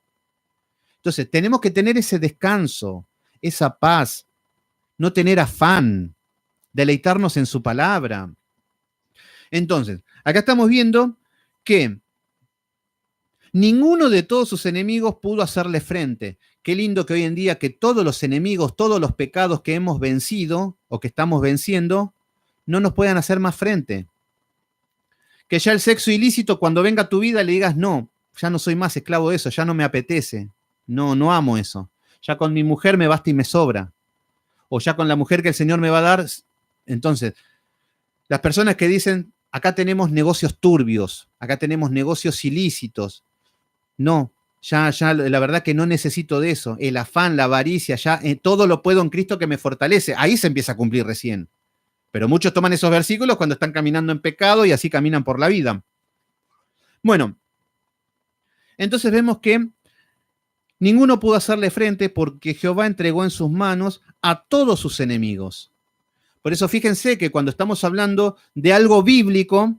Entonces, tenemos que tener ese descanso, esa paz, no tener afán, deleitarnos en su palabra. Entonces, acá estamos viendo que ninguno de todos sus enemigos pudo hacerle frente. Qué lindo que hoy en día que todos los enemigos, todos los pecados que hemos vencido o que estamos venciendo, no nos puedan hacer más frente. Que ya el sexo ilícito, cuando venga a tu vida, le digas, no, ya no soy más esclavo de eso, ya no me apetece. No, no amo eso. Ya con mi mujer me basta y me sobra. O ya con la mujer que el Señor me va a dar. Entonces, las personas que dicen, acá tenemos negocios turbios, acá tenemos negocios ilícitos. No, ya la verdad que no necesito de eso. El afán, la avaricia, ya todo lo puedo en Cristo que me fortalece. Ahí se empieza a cumplir recién. Pero muchos toman esos versículos cuando están caminando en pecado y así caminan por la vida. Bueno, entonces vemos que ninguno pudo hacerle frente porque Jehová entregó en sus manos a todos sus enemigos. Por eso fíjense que cuando estamos hablando de algo bíblico,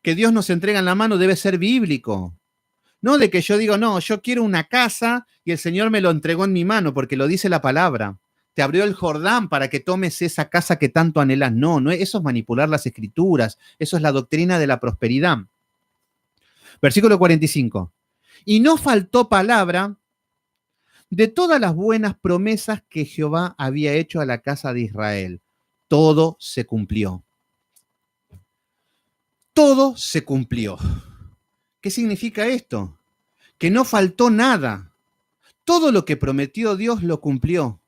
que Dios nos entrega en la mano debe ser bíblico. No de que yo digo, no, yo quiero una casa y el Señor me lo entregó en mi mano, porque lo dice la palabra. Te abrió el Jordán para que tomes esa casa que tanto anhelas. No, no, eso es manipular las escrituras. Eso es la doctrina de la prosperidad. Versículo 45. Y no faltó palabra de todas las buenas promesas que Jehová había hecho a la casa de Israel. Todo se cumplió. Todo se cumplió. ¿Qué significa esto? Que no faltó nada. Todo lo que prometió Dios lo cumplió.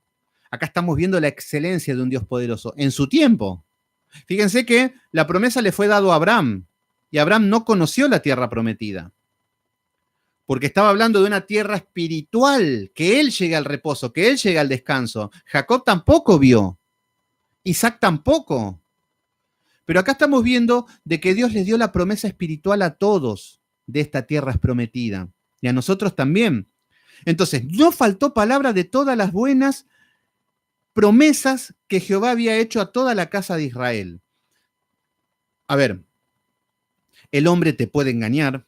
Acá estamos viendo la excelencia de un Dios poderoso en su tiempo. Fíjense que la promesa le fue dado a Abraham y Abraham no conoció la tierra prometida. Porque estaba hablando de una tierra espiritual, que él llegue al reposo, que él llegue al descanso. Jacob tampoco vio. Isaac tampoco. Pero acá estamos viendo de que Dios les dio la promesa espiritual a todos de esta tierra prometida. Y a nosotros también. Entonces, no faltó palabra de todas las buenas promesas que Jehová había hecho a toda la casa de Israel. A ver, el hombre te puede engañar,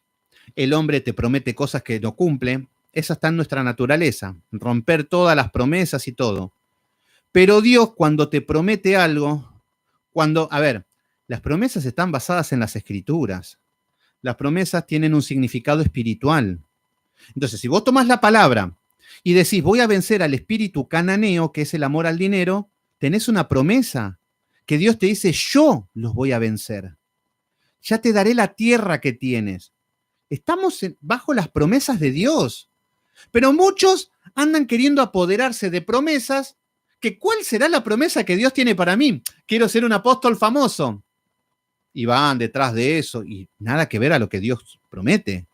el hombre te promete cosas que no cumple, esa está en nuestra naturaleza, romper todas las promesas y todo. Pero Dios cuando te promete algo, las promesas están basadas en las escrituras. Las promesas tienen un significado espiritual. Entonces, si vos tomás la palabra y decís, voy a vencer al espíritu cananeo, que es el amor al dinero, tenés una promesa que Dios te dice, yo los voy a vencer. Ya te daré la tierra que tienes. Estamos bajo las promesas de Dios. Pero muchos andan queriendo apoderarse de promesas, que ¿cuál será la promesa que Dios tiene para mí? Quiero ser un apóstol famoso. Y van detrás de eso y nada que ver a lo que Dios promete.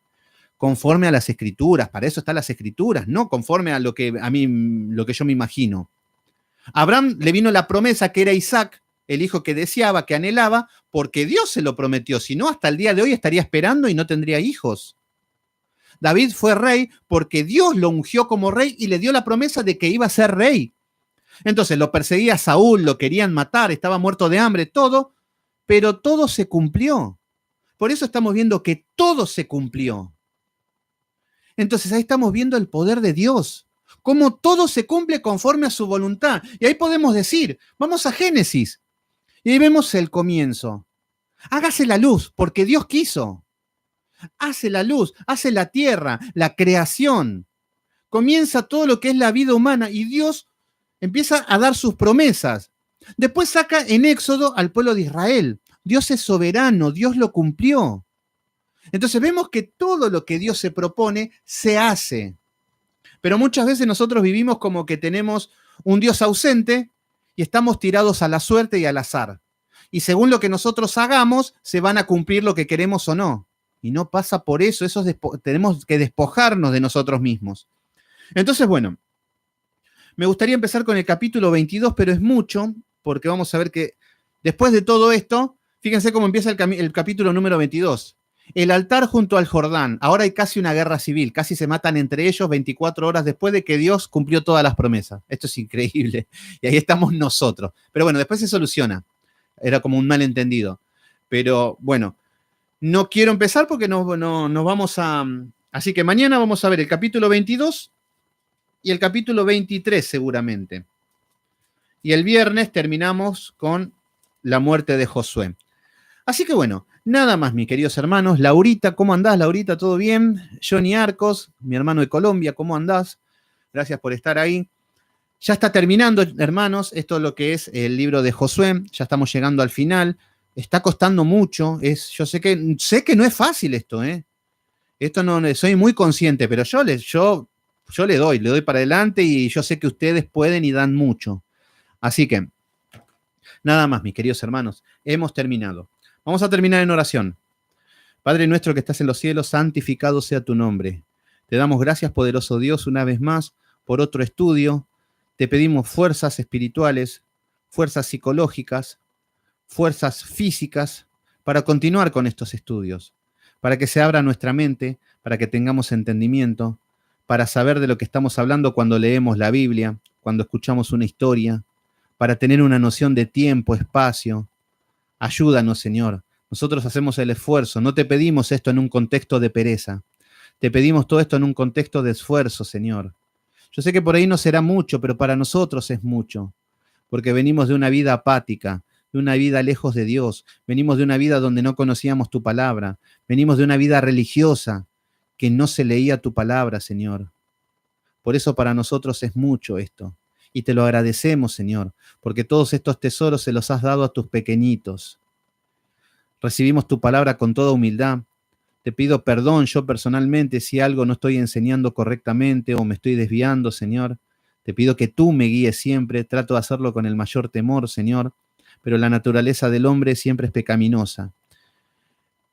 Conforme a las escrituras, para eso están las escrituras, no conforme a lo que yo me imagino. A Abraham le vino la promesa que era Isaac, el hijo que deseaba, que anhelaba, porque Dios se lo prometió, si no, hasta el día de hoy estaría esperando y no tendría hijos. David fue rey porque Dios lo ungió como rey y le dio la promesa de que iba a ser rey. Entonces lo perseguía Saúl, lo querían matar, estaba muerto de hambre, todo, pero todo se cumplió. Por eso estamos viendo que todo se cumplió. Entonces ahí estamos viendo el poder de Dios, cómo todo se cumple conforme a su voluntad. Y ahí podemos decir, vamos a Génesis, y ahí vemos el comienzo. Hágase la luz, porque Dios quiso. Hace la luz, hace la tierra, la creación. Comienza todo lo que es la vida humana y Dios empieza a dar sus promesas. Después saca en Éxodo al pueblo de Israel. Dios es soberano, Dios lo cumplió. Entonces vemos que todo lo que Dios se propone se hace. Pero muchas veces nosotros vivimos como que tenemos un Dios ausente y estamos tirados a la suerte y al azar. Y según lo que nosotros hagamos, se van a cumplir lo que queremos o no. Y no pasa por eso, tenemos que despojarnos de nosotros mismos. Entonces, bueno, me gustaría empezar con el capítulo 22, pero es mucho, porque vamos a ver que después de todo esto, fíjense cómo empieza el capítulo número 22. El altar junto al Jordán. Ahora hay casi una guerra civil, casi se matan entre ellos 24 horas después de que Dios cumplió todas las promesas. Esto es increíble. Y ahí estamos nosotros. Pero bueno, después se soluciona. Era como un malentendido. Pero bueno, no quiero empezar porque nos vamos a... Así que mañana vamos a ver el capítulo 22 y el capítulo 23 seguramente. Y el viernes terminamos con la muerte de Josué. Así que bueno, nada más, mis queridos hermanos. Laurita, ¿cómo andás, Laurita? ¿Todo bien? Johnny Arcos, mi hermano de Colombia, ¿cómo andás? Gracias por estar ahí. Ya está terminando, hermanos, esto es lo que es el libro de Josué, ya estamos llegando al final, está costando mucho, yo sé que no es fácil esto, ¿eh? Esto no, soy muy consciente, pero yo le doy para adelante y yo sé que ustedes pueden y dan mucho. Así que, nada más, mis queridos hermanos, hemos terminado. Vamos a terminar en oración. Padre nuestro que estás en los cielos, santificado sea tu nombre. Te damos gracias, poderoso Dios, una vez más por otro estudio. Te pedimos fuerzas espirituales, fuerzas psicológicas, fuerzas físicas para continuar con estos estudios, para que se abra nuestra mente, para que tengamos entendimiento, para saber de lo que estamos hablando cuando leemos la Biblia, cuando escuchamos una historia, para tener una noción de tiempo, espacio. Ayúdanos, Señor. Nosotros hacemos el esfuerzo. No te pedimos esto en un contexto de pereza. Te pedimos todo esto en un contexto de esfuerzo, Señor. Yo sé que por ahí no será mucho, pero para nosotros es mucho, porque venimos de una vida apática, de una vida lejos de Dios, venimos de una vida donde no conocíamos tu palabra, venimos de una vida religiosa que no se leía tu palabra, Señor. Por eso para nosotros es mucho esto. Y te lo agradecemos, Señor, porque todos estos tesoros se los has dado a tus pequeñitos. Recibimos tu palabra con toda humildad. Te pido perdón yo personalmente si algo no estoy enseñando correctamente o me estoy desviando, Señor. Te pido que tú me guíes siempre. Trato de hacerlo con el mayor temor, Señor. Pero la naturaleza del hombre siempre es pecaminosa.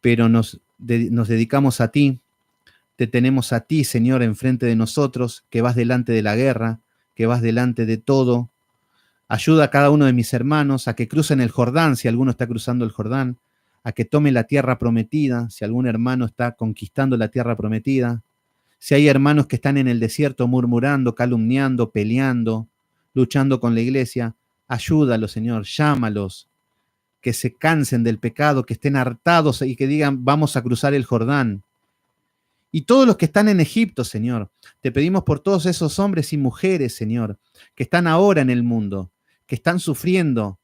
Pero nos dedicamos a ti. Te tenemos a ti, Señor, enfrente de nosotros, que vas delante de la guerra, que vas delante de todo. Ayuda a cada uno de mis hermanos a que crucen el Jordán, si alguno está cruzando el Jordán, a que tome la tierra prometida, si algún hermano está conquistando la tierra prometida, si hay hermanos que están en el desierto murmurando, calumniando, peleando, luchando con la iglesia, ayúdalos, Señor, llámalos, que se cansen del pecado, que estén hartados y que digan, vamos a cruzar el Jordán. Y todos los que están en Egipto, Señor, te pedimos por todos esos hombres y mujeres, Señor, que están ahora en el mundo, que están sufriendo,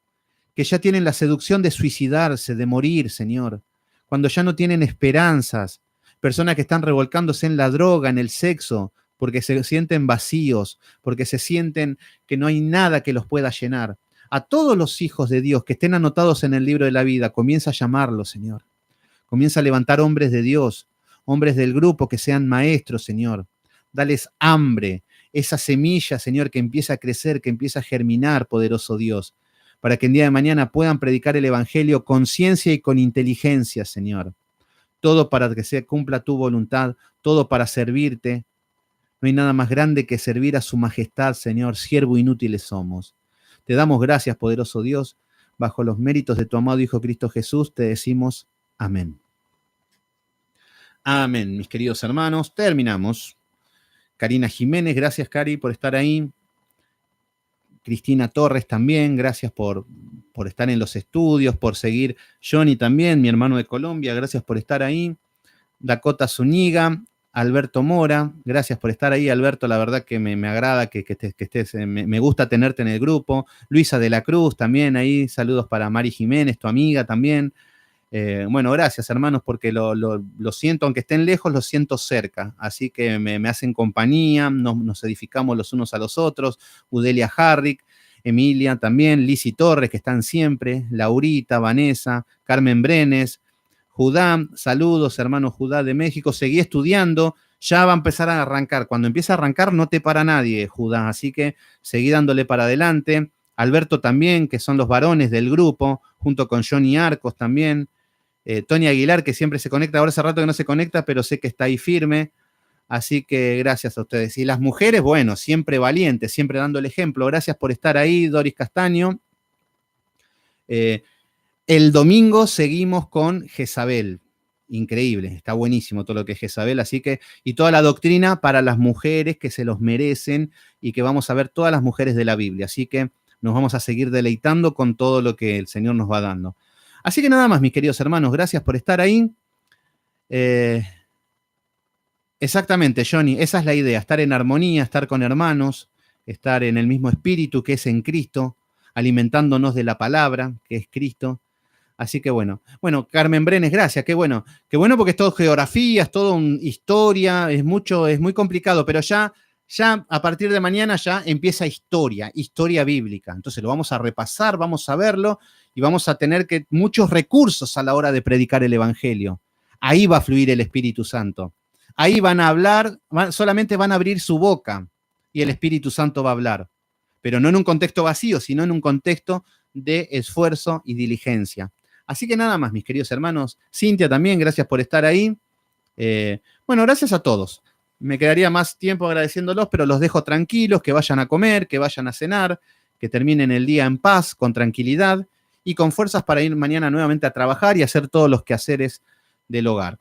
que ya tienen la seducción de suicidarse, de morir, Señor, cuando ya no tienen esperanzas, personas que están revolcándose en la droga, en el sexo, porque se sienten vacíos, porque se sienten que no hay nada que los pueda llenar. A todos los hijos de Dios que estén anotados en el libro de la vida, comienza a llamarlos, Señor. Comienza a levantar hombres de Dios, hombres del grupo que sean maestros, Señor. Dales hambre, esa semilla, Señor, que empieza a crecer, que empieza a germinar, poderoso Dios, para que el día de mañana puedan predicar el Evangelio con ciencia y con inteligencia, Señor. Todo para que se cumpla tu voluntad, todo para servirte. No hay nada más grande que servir a su majestad, Señor. Siervo inútiles somos. Te damos gracias, poderoso Dios. Bajo los méritos de tu amado Hijo Cristo Jesús, te decimos amén. Amén, mis queridos hermanos. Terminamos. Karina Jiménez, gracias, Cari, por estar ahí. Cristina Torres también, gracias por estar en los estudios, por seguir. Johnny también, mi hermano de Colombia, gracias por estar ahí. Dakota Zúñiga, Alberto Mora, gracias por estar ahí, Alberto, la verdad que me agrada que estés, me gusta tenerte en el grupo. Luisa de la Cruz también ahí, saludos para Mari Jiménez, tu amiga también. Bueno, gracias hermanos, porque lo siento, aunque estén lejos, lo siento cerca, así que me hacen compañía, nos edificamos los unos a los otros. Udelia Harrick, Emilia también, Lizzy Torres, que están siempre, Laurita, Vanessa, Carmen Brenes, Judá, saludos hermano Judá de México, seguí estudiando, ya va a empezar a arrancar, cuando empieza a arrancar no te para nadie, Judá, así que seguí dándole para adelante. Alberto también, que son los varones del grupo, junto con Johnny Arcos también. Tony Aguilar, que siempre se conecta, ahora hace rato que no se conecta, pero sé que está ahí firme. Así que gracias a ustedes. Y las mujeres, bueno, siempre valientes, siempre dando el ejemplo. Gracias por estar ahí, Doris Castaño. El domingo seguimos con Jezabel. Increíble, está buenísimo todo lo que es Jezabel, así que, y toda la doctrina para las mujeres que se los merecen y que vamos a ver todas las mujeres de la Biblia. Así que nos vamos a seguir deleitando con todo lo que el Señor nos va dando. Así que nada más, mis queridos hermanos, gracias por estar ahí. Exactamente, Johnny, esa es la idea, estar en armonía, estar con hermanos, estar en el mismo espíritu que es en Cristo, alimentándonos de la palabra que es Cristo. Así que bueno, Carmen Brenes, gracias, qué bueno porque es todo geografía, es todo historia, es muy complicado, pero ya Ya a partir de mañana ya empieza historia bíblica. Entonces lo vamos a repasar, vamos a verlo y vamos a tener muchos recursos a la hora de predicar el Evangelio. Ahí va a fluir el Espíritu Santo. Ahí van a hablar, solamente van a abrir su boca y el Espíritu Santo va a hablar. Pero no en un contexto vacío, sino en un contexto de esfuerzo y diligencia. Así que nada más, mis queridos hermanos. Cintia también, gracias por estar ahí. Bueno, gracias a todos. Me quedaría más tiempo agradeciéndolos, pero los dejo tranquilos, que vayan a comer, que vayan a cenar, que terminen el día en paz, con tranquilidad y con fuerzas para ir mañana nuevamente a trabajar y hacer todos los quehaceres del hogar.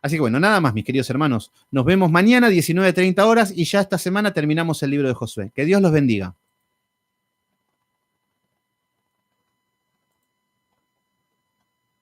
Así que bueno, nada más, mis queridos hermanos. Nos vemos mañana, 19:30 horas, y ya esta semana terminamos el libro de Josué. Que Dios los bendiga.